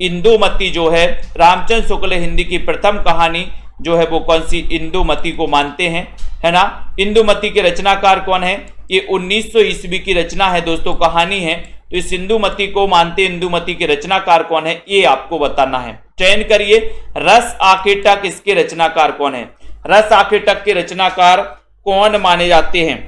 इंदुमती जो है रामचंद्र शुक्ल हिंदी की प्रथम कहानी जो है वो कौन सी? इंदुमती को मानते हैं, है ना। इंदुमती के रचनाकार कौन है? ये 1900 ईस्वी की रचना है दोस्तों, कहानी है। तो इस इंदुमती को मानते, इंदुमती के रचनाकार कौन है ये आपको बताना है। चयन करिए। रस आखेटक इसके रचनाकार कौन है? रस आखेटक के रचनाकार कौन माने जाते हैं?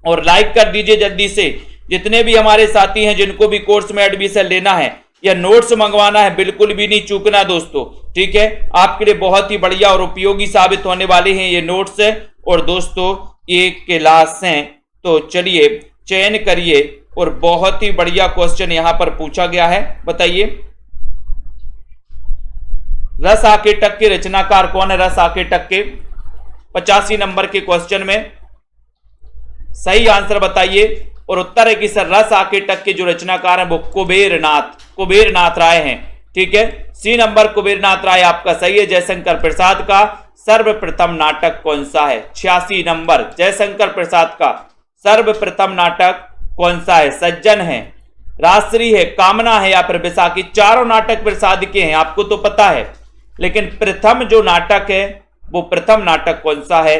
और लाइक कर दीजिए जल्दी से। जितने भी हमारे साथी हैं जिनको भी कोर्स में एडमिशन लेना है या नोट्स मंगवाना है, बिल्कुल भी नहीं चूकना दोस्तों, ठीक है। आपके लिए बहुत ही बढ़िया और उपयोगी साबित होने वाले हैं ये नोट्स है। और दोस्तों ये क्लास हैं, तो चलिए चयन करिए। और बहुत ही बढ़िया क्वेश्चन यहां पर पूछा गया है, बताइए रस आखेटक के रचनाकार कौन है? रस आखेटक के 85 नंबर के क्वेश्चन में सही आंसर बताइए। और उत्तर है कि सर रस आखेटक के जो रचनाकार हैं वो कुबेरनाथ राय हैं, ठीक है। सी नंबर कुबेरनाथ राय आपका सही है। जयशंकर प्रसाद का सर्वप्रथम नाटक कौन सा है? 86 नंबर जयशंकर प्रसाद का सर्वप्रथम नाटक कौन सा है? सज्जन है, राजश्री है, कामना है या फिर बैसाखी। चारों नाटक प्रसाद के हैं, आपको तो पता है, लेकिन प्रथम जो नाटक है वो प्रथम नाटक कौन सा है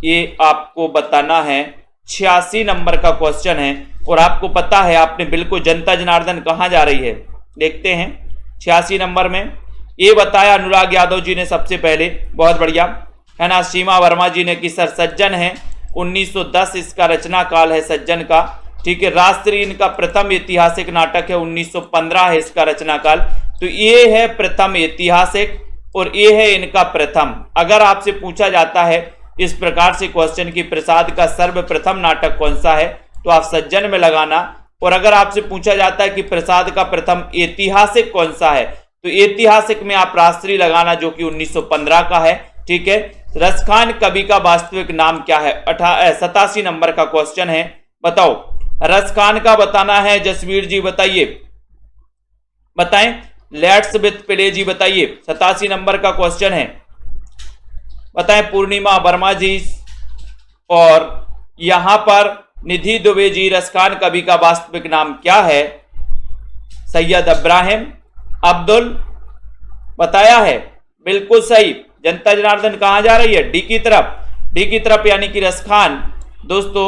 ये आपको बताना है। 86 नंबर का क्वेश्चन है। और आपको पता है, आपने बिल्कुल जनता जनार्दन कहां जा रही है देखते हैं। 86 नंबर में ये बताया अनुराग यादव जी ने सबसे पहले, बहुत बढ़िया, है ना। सीमा वर्मा जी ने कि सर सज्जन है, 1910 इसका रचना काल है सज्जन का, ठीक है। राजश्री इनका प्रथम ऐतिहासिक नाटक है, 1915 है इसका रचना काल। तो ये है प्रथम ऐतिहासिक और ये है इनका प्रथम। अगर आपसे पूछा जाता है इस प्रकार से क्वेश्चन की प्रसाद का सर्वप्रथम नाटक कौन सा है, तो आप सज्जन में लगाना। और अगर आपसे पूछा जाता है कि प्रसाद का प्रथम ऐतिहासिक कौन सा है, तो ऐतिहासिक में आप राजश्री लगाना जो कि 1915 का है, ठीक है। रसखान कवि का वास्तविक नाम क्या है? 87 नंबर का क्वेश्चन है, बताओ रसखान का बताना है। जसवीर जी बताइए, बताएं। लेट्स विथ प्ले जी बताइए, 87 नंबर का क्वेश्चन है, बताएं। पूर्णिमा वर्मा जी और यहां पर निधि दुबे जी, रसखान कवि का वास्तविक नाम क्या है? सैयद इब्राहिम अब्दुल बताया है, बिल्कुल सही। जनता जनार्दन कहां जा रही है? डी की तरफ, डी की तरफ, यानी कि रसखान। दोस्तों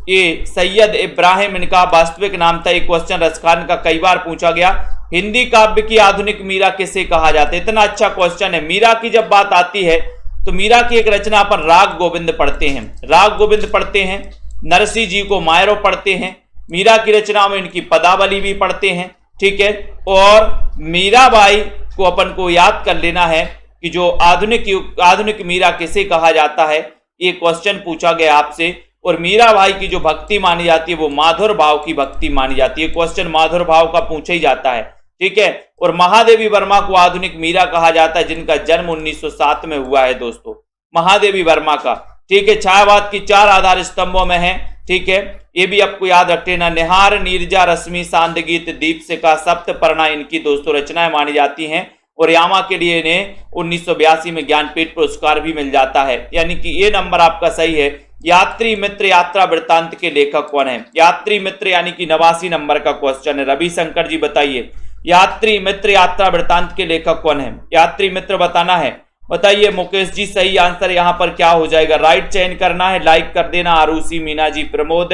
ये सैयद इब्राहिम इनका वास्तविक नाम था। एक क्वेश्चन रसखान का कई बार पूछा गया। हिंदी काव्य की आधुनिक मीरा किसे कहा जाता है? इतना अच्छा क्वेश्चन है। मीरा की जब बात आती है तो मीरा की एक रचना पर राग गोविंद पढ़ते हैं, राग गोविंद पढ़ते हैं, नरसिंह जी को मायरो पढ़ते हैं, मीरा की रचना में इनकी पदावली भी पढ़ते हैं, ठीक है। और मीराबाई को अपन को याद कर लेना है कि जो आधुनिक मीरा किसे कहा जाता है, ये क्वेश्चन पूछा गया आपसे। और मीराबाई की जो भक्ति मानी जाती है वो माधुर भाव की भक्ति मानी जाती है। क्वेश्चन माधुर भाव का पूछा ही जाता है, ठीक है। और महादेवी वर्मा को आधुनिक मीरा कहा जाता है, जिनका जन्म 1907 में हुआ है दोस्तों, महादेवी वर्मा का, ठीक है। छायावाद की 4 आधार स्तंभों में है, ठीक है। ये भी आपको याद रख लेना। निहार, नीरजा, रश्मि, सांद गीत, दीपशिखा, सप्तपर्णा इनकी दोस्तों रचनाएं मानी जाती हैं। और यामा के लिए इन्हें 1982 में ज्ञानपीठ पुरस्कार भी मिल जाता है, यानी कि ये नंबर आपका सही है। यात्री मित्र यात्रा वृत्तांत के लेखक कौन है? यात्री मित्र यानी कि 89 नंबर का क्वेश्चन है। रविशंकर जी बताइए, यात्री मित्र यात्रा वृत्तांत के लेखक कौन है? यात्री मित्र बताना है, बताइए। मुकेश जी सही आंसर यहां पर क्या हो जाएगा? राइट चयन करना है, लाइक कर देना। आरुषि, मीना जी, प्रमोद,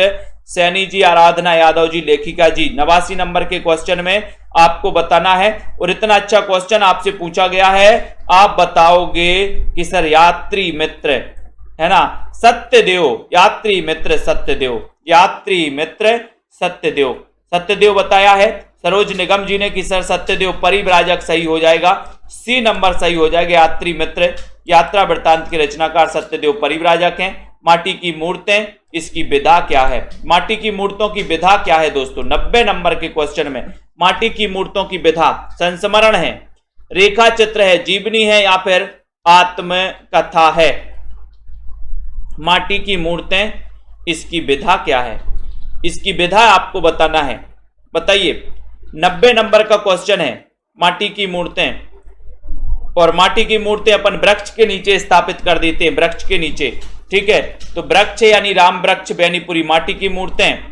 सैनी जी, आराधना यादव जी, लेखिका जी। 89 नंबर के क्वेश्चन में आपको बताना है और इतना अच्छा क्वेश्चन आपसे पूछा गया है, आप बताओगे कि सर यात्री मित्र है ना, सत्यदेव, यात्री मित्र सत्यदेव, यात्री मित्र सत्यदेव, सत्यदेव बताया है सरोज निगम जी ने कि सर सत्यदेव परिव्राजक सही हो जाएगा, सी नंबर सही हो जाएगा। यात्री मित्र यात्रा वृत्तांत के रचनाकार सत्यदेव परिव्राजक हैं। माटी की मूर्तें, इसकी विधा क्या है? माटी की मूर्तों की विधा क्या है दोस्तों? 90 नंबर के क्वेश्चन में माटी की मूर्तों की विधा संस्मरण है, रेखा चित्र है, जीवनी है या फिर आत्मकथा है? माटी की मूर्तें, इसकी विधा क्या है? इसकी विधा आपको बताना है, बताइए। 90 नंबर का क्वेश्चन है, माटी की मूर्तें। और माटी की मूर्तें अपन वृक्ष के नीचे स्थापित कर देते हैं, वृक्ष के नीचे, ठीक है। तो वृक्ष यानी राम वृक्ष बेनीपुरी, माटी की मूर्तें,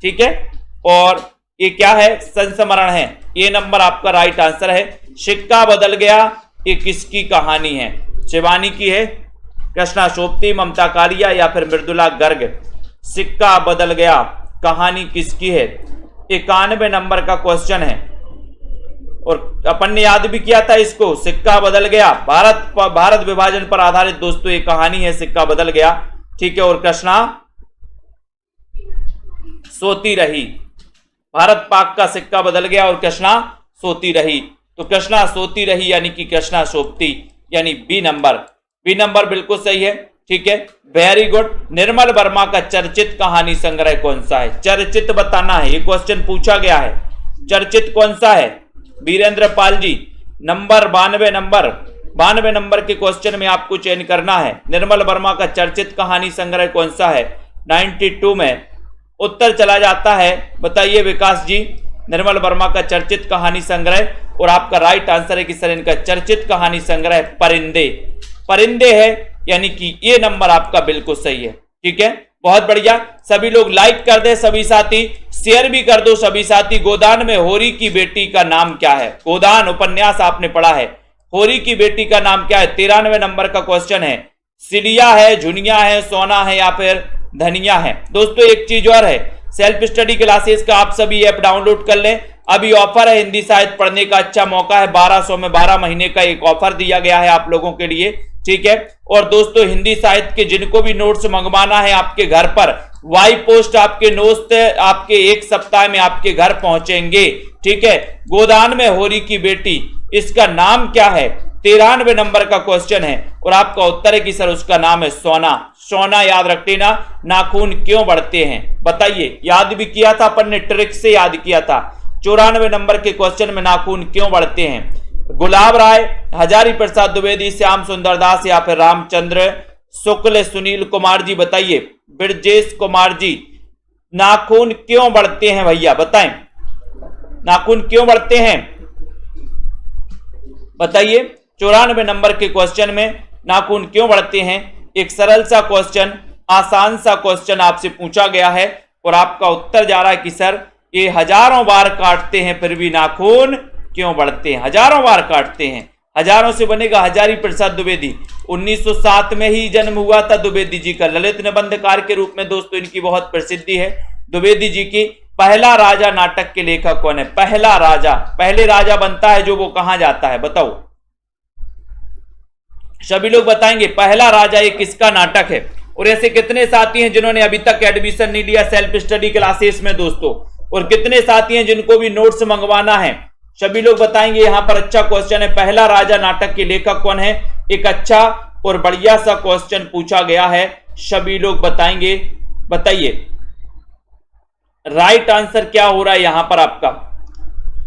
ठीक है। और ये क्या है? संस्मरण है, ये नंबर आपका राइट आंसर है। सिक्का बदल गया, ये किसकी कहानी है? शिवानी की है, कृष्णा शोभती, ममता कालिया या फिर मृदुला गर्ग? सिक्का बदल गया कहानी किसकी है? 91 नंबर का क्वेश्चन है और अपन ने याद भी किया था इसको, सिक्का बदल गया। भारत विभाजन पर आधारित दोस्तों ये कहानी है, सिक्का बदल गया, ठीक है। और कृष्णा सोती रही, भारत पाक का सिक्का बदल गया और कृष्णा सोती रही। तो कृष्णा सोती रही यानी कि कृष्णा शोभती, यानी बी नंबर, बी नंबर बिल्कुल सही है, ठीक है, वेरी गुड। निर्मल वर्मा का चर्चित कहानी संग्रह कौन सा है? चर्चित बताना है, ये क्वेश्चन पूछा गया है, चर्चित कौन सा है? वीरेंद्र पाल जी, नंबर 92 नंबर के क्वेश्चन में आपको चयन करना है। निर्मल वर्मा का चर्चित कहानी संग्रह कौन सा है? 92 में उत्तर चला जाता है, बताइए विकास जी। निर्मल वर्मा का चर्चित कहानी संग्रह, और आपका राइट आंसर है कि सर इनका चर्चित कहानी संग्रह परिंदे, परिंदे है, यानी कि ये नंबर आपका बिल्कुल सही है, ठीक है। बहुत बढ़िया, सभी लोग लाइक कर दे, सभी साथी शेयर भी कर दो सभी साथी। गोदान में होरी की बेटी का नाम क्या है? गोदान उपन्यास आपने पढ़ा है, होरी की बेटी का नाम क्या है? 93 नंबर का क्वेश्चन है। सिलिया है, झुनिया है, सोना है या फिर धनिया है? दोस्तों एक चीज और है, सेल्फ स्टडी क्लासेस का आप सभी ऐप डाउनलोड कर लें, अभी ऑफर है, हिंदी साहित्य पढ़ने का अच्छा मौका है, 1200 में 12 महीने का एक ऑफर दिया गया है आप लोगों के लिए, ठीक है। और दोस्तों हिंदी साहित्य के जिनको भी नोट्स मंगवाना है आपके घर पर, वाई पोस्ट आपके नोट्स आपके 1 सप्ताह में आपके घर पहुंचेंगे, ठीक है। गोदान में होरी की बेटी, इसका नाम क्या है? 93 नंबर का क्वेश्चन है और आपका उत्तर है कि सर उसका नाम है सोना। सोना याद रख लेना। नाखून क्यों बढ़ते हैं? बताइए, याद भी किया था अपन ने, ट्रिक से याद किया था। 94 नंबर के क्वेश्चन में नाखून क्यों बढ़ते हैं? गुलाब राय, हजारी प्रसाद द्विवेदी, श्याम सुंदर दास या फिर रामचंद्र शुक्ल? सुनील कुमार जी बताइए, ब्रजेश कुमार जी, नाखून क्यों बढ़ते हैं भैया बताएं, नाखून क्यों बढ़ते हैं बताइए। 94 नंबर के क्वेश्चन में नाखून क्यों बढ़ते हैं? एक सरल सा क्वेश्चन, आसान सा क्वेश्चन आपसे पूछा गया है और आपका उत्तर जा रहा है कि सर ये हजारों बार काटते हैं फिर भी नाखून क्यों बढ़ते हैं? हजारों बार काटते हैं, हजारों से बनेगा हजारी प्रसाद द्विवेदी। 1907 में ही जन्म हुआ था द्विवेदी जी का, ललित निबंधकार के रूप में दोस्तों इनकी बहुत प्रसिद्धि है द्विवेदी जी की। पहला राजा नाटक के लेखक कौन है? पहला राजा, पहले राजा बनता है जो, वो कहां जाता है बताओ, सभी लोग बताएंगे। पहला राजा ये किसका नाटक है? और ऐसे कितने साथी हैं जिन्होंने अभी तक एडमिशन नहीं लिया सेल्फ स्टडी क्लासेस में दोस्तों, और कितने साथी हैं जिनको भी नोट्स मंगवाना है? सभी लोग बताएंगे। यहां पर अच्छा क्वेश्चन है, पहला राजा नाटक के लेखक कौन है? एक अच्छा और बढ़िया सा क्वेश्चन पूछा गया है, सभी लोग बताएंगे, बताइए राइट आंसर क्या हो रहा है यहां पर आपका,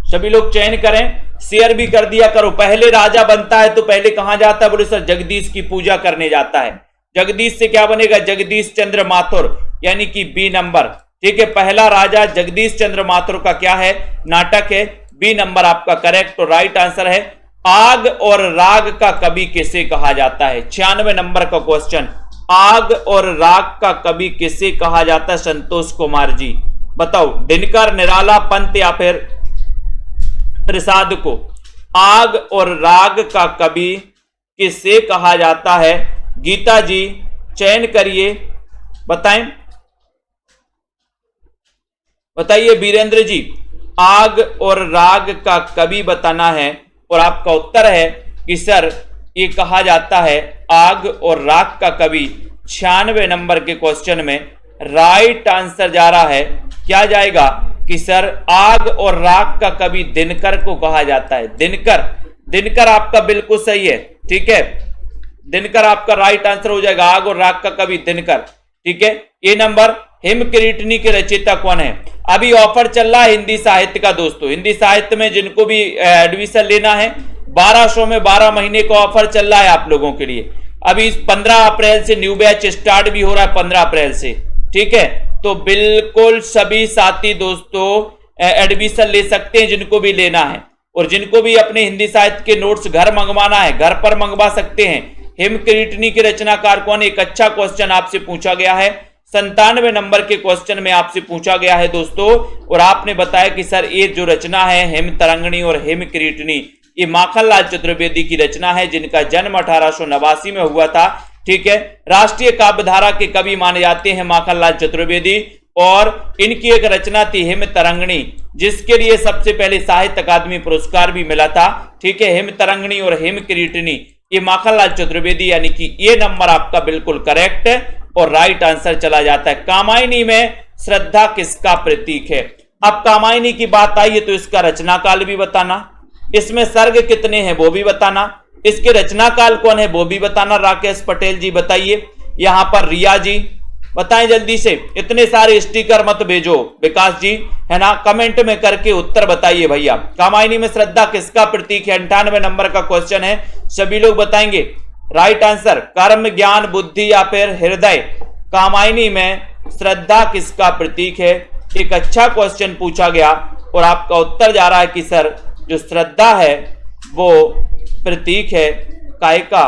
सभी लोग चयन करें, शेयर भी कर दिया करो। पहले राजा बनता है तो पहले कहां जाता है? बोले सर जगदीश की पूजा करने जाता है। जगदीश से क्या बनेगा? जगदीश चंद्र माथुर, यानी कि बी नंबर, ठीक है। पहला राजा जगदीश चंद्र माथुर का क्या है? नाटक है, बी नंबर आपका करेक्ट और राइट आंसर है। आग और राग का कवि किसे कहा जाता है? 96 नंबर का क्वेश्चन, आग और राग का कवि किसे कहा जाता है? संतोष कुमार जी बताओ, दिनकर, निराला, पंत या फिर प्रसाद को? आग और राग का कवि किसे कहा जाता है? गीता जी चयन करिए, बताएं। बताइए वीरेंद्र जी, आग और राग का कवि बताना है। और आपका उत्तर है कि सर ये कहा जाता है आग और राग का कवि। 96 नंबर के क्वेश्चन में राइट आंसर जा रहा है, क्या जाएगा कि सर आग और राग का कवि दिनकर को कहा जाता है। दिनकर, दिनकर आपका बिल्कुल सही है, ठीक है, दिनकर आपका राइट आंसर हो जाएगा, आग और राग का कवि दिनकर, ठीक है। ये नंबर हिमकिरीटनी के रचयिता कौन है। अभी ऑफर चल रहा है हिंदी साहित्य का दोस्तों, हिंदी साहित्य में जिनको भी एडमिशन लेना है 1200 में 12 महीने का ऑफर चल रहा है आप लोगों के लिए। अभी 15 अप्रैल से न्यू बैच स्टार्ट भी हो रहा है, 15 अप्रैल से, ठीक है। तो बिल्कुल सभी साथी दोस्तों एडमिशन ले सकते हैं जिनको भी लेना है। और जिनको भी अपने हिंदी साहित्य के नोट्स घर मंगवाना है, घर पर मंगवा सकते हैं। हिमकिरीटनी के रचनाकार कौन। एक अच्छा क्वेश्चन आपसे पूछा गया है, 97 नंबर के क्वेश्चन में आपसे पूछा गया है दोस्तों। और आपने बताया कि सर ये जो रचना है हिम तरंगिणी और हिमकिरीटनी, ये माखनलाल चतुर्वेदी की रचना है, जिनका जन्म 1889 में हुआ था, ठीक है। राष्ट्रीय काव्यधारा के कवि माने जाते हैं माखनलाल चतुर्वेदी। और इनकी एक रचना थी हिम तरंगिणी, जिसके लिए सबसे पहले साहित्य अकादमी पुरस्कार भी मिला था, ठीक है। हिम तरंगिणी और हिमकिरीटनी, ये माखनलाल चतुर्वेदी, यानी कि ये नंबर आपका बिल्कुल करेक्ट और राइट आंसर चला जाता है। कामायनी में श्रद्धा किसका प्रतीक है। अब कामायनी की बात आई है तो इसका रचना काल भी बताना, इसमें सर्ग कितने हैं वो भी बताना, इसके रचना काल कौन है वो भी बताना। राकेश पटेल जी बताइए, यहां पर रिया जी बताएं जल्दी से, इतने सारे स्टिकर मत भेजो विकास जी, है ना, कमेंट में करके उत्तर बताइए भैया। कामायनी में श्रद्धा किसका प्रतीक है, 98 नंबर का क्वेश्चन है, सभी लोग बताएंगे। राइट आंसर कर्म, ज्ञान, बुद्धि या फिर हृदय। कामायनी में श्रद्धा किसका प्रतीक है, एक अच्छा क्वेश्चन पूछा गया और आपका उत्तर जा रहा है कि सर जो श्रद्धा है वो प्रतीक है काय का,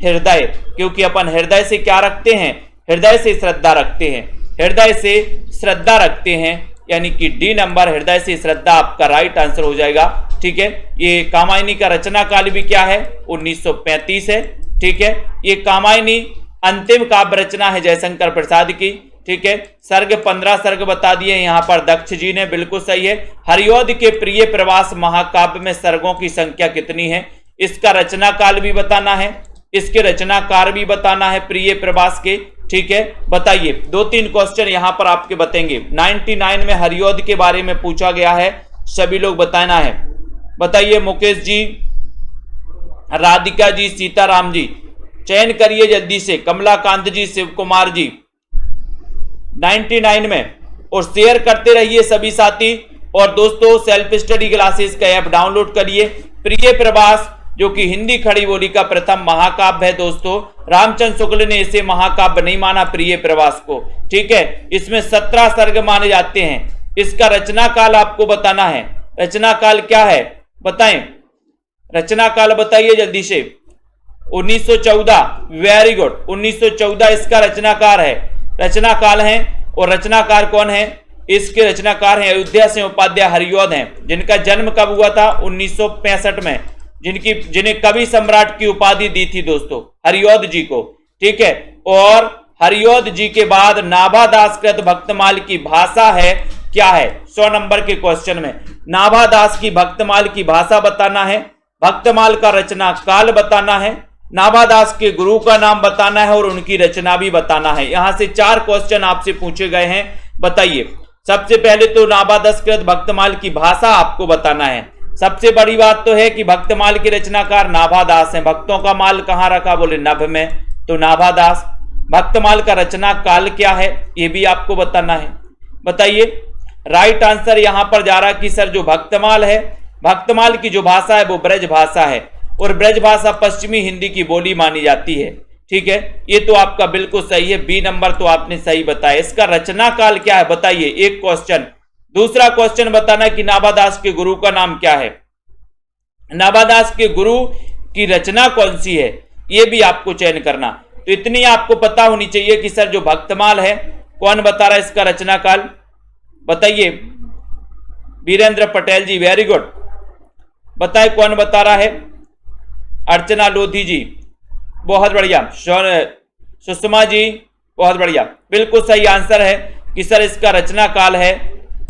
हृदय। क्योंकि अपन हृदय से क्या रखते हैं, हृदय से श्रद्धा रखते हैं, हृदय से श्रद्धा रखते हैं, यानी कि डी नंबर हृदय से श्रद्धा आपका राइट आंसर हो जाएगा, ठीक है। ये कामायनी का रचना काल भी क्या है, 1935 है, ठीक है। ये कामायनी अंतिम काव्य रचना है जयशंकर प्रसाद की, ठीक है। सर्ग 15 सर्ग बता दिए यहाँ पर दक्ष जी ने, बिल्कुल सही है। हरिऔध के प्रिय प्रवास महाकाव्य में सर्गों की संख्या कितनी है, इसका रचना काल भी बताना है, इसके रचनाकार भी बताना है प्रिय प्रवास के, ठीक है। बताइए 2-3 क्वेश्चन यहां पर आपके बतेंगे। 99 में हरिऔध के बारे में पूछा गया है, सभी लोग बताना है। बताइए मुकेश जी, राधिका जी, सीताराम जी, चयन करिए जल्दी से, कमलाकांत जी, शिव कुमार जी, 99 में। और शेयर करते रहिए सभी साथी। और दोस्तों सेल्फ स्टडी क्लासेस का ऐप डाउनलोड करिए। प्रिय प्रवास जो कि हिंदी खड़ी बोली का प्रथम महाकाव्य है दोस्तों, रामचंद्र शुक्ल ने इसे महाकाव्य नहीं माना प्रिय प्रवास को, ठीक है। इसमें 17 सर्ग माने जाते हैं। इसका रचना काल आपको बताना है, रचना काल क्या है बताएं, रचना काल बताइए जल्दी से। 1914, वेरी गुड, 1914 इसका रचनाकार है, रचना काल है। और रचनाकार कौन है, इसके रचनाकार हैं अयोध्या सिंह उपाध्याय हरिऔध हैं, जिनका जन्म कब हुआ था, 1965 में, जिन्हें कवि सम्राट की उपाधि दी थी दोस्तों हरिऔध जी को, ठीक है। और हरिऔध जी के बाद नाभादास कृत भक्तमाल की भाषा है क्या है, 100 नंबर के क्वेश्चन में नाभादास की भक्तमाल की भाषा बताना है, भक्तमाल का रचना काल बताना है, नाभादास के गुरु का नाम बताना है और उनकी रचना भी बताना है। यहां से 4 क्वेश्चन आपसे पूछे गए हैं, बताइए। सबसे पहले तो नाभादास कृत भक्तमाल की भाषा आपको बताना है। सबसे बड़ी बात तो है कि भक्तमाल के रचनाकार नाभादास हैं। भक्तों का माल कहां रखा, बोले नभ में, तो नाभादास। भक्तमाल का रचना काल क्या है, यह भी आपको बताना है। बताइए राइट आंसर यहां पर जा रहा है कि सर जो भक्तमाल है, भक्तमाल की जो भाषा है वो ब्रज भाषा है और ब्रज भाषा पश्चिमी हिंदी की बोली मानी जाती है, ठीक है। ये तो आपका बिल्कुल सही है, बी नंबर तो आपने सही बताया। इसका रचना काल क्या है बताइए, एक क्वेश्चन। दूसरा क्वेश्चन बताना कि नाभादास के गुरु का नाम क्या है, नाभादास के गुरु की रचना कौन सी है, यह भी आपको चयन करना। तो इतनी आपको पता होनी चाहिए कि सर जो भक्तमाल है कौन बता रहा है इसका रचना काल, बताइए। वीरेंद्र पटेल जी, वेरी गुड, बताए कौन बता रहा है। अर्चना लोधी जी, बहुत बढ़िया। सुषमा जी, बहुत बढ़िया, बिल्कुल सही आंसर है कि सर इसका रचना काल है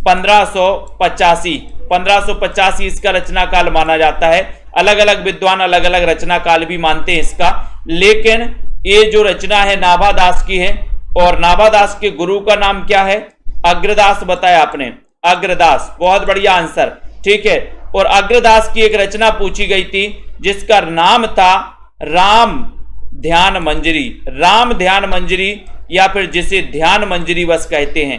1585 इसका रचना काल माना जाता है। अलग अलग विद्वान अलग अलग रचना काल भी मानते हैं इसका, लेकिन ये जो रचना है नाभादास की है। और नाभादास के गुरु का नाम क्या है? अग्रदास बताया आपने, अग्रदास, बहुत बढ़िया आंसर, ठीक है। और अग्रदास की एक रचना पूछी गई थी जिसका नाम था राम ध्यान मंजरी, राम ध्यान मंजरी, या फिर जिसे ध्यान मंजरी बस कहते हैं।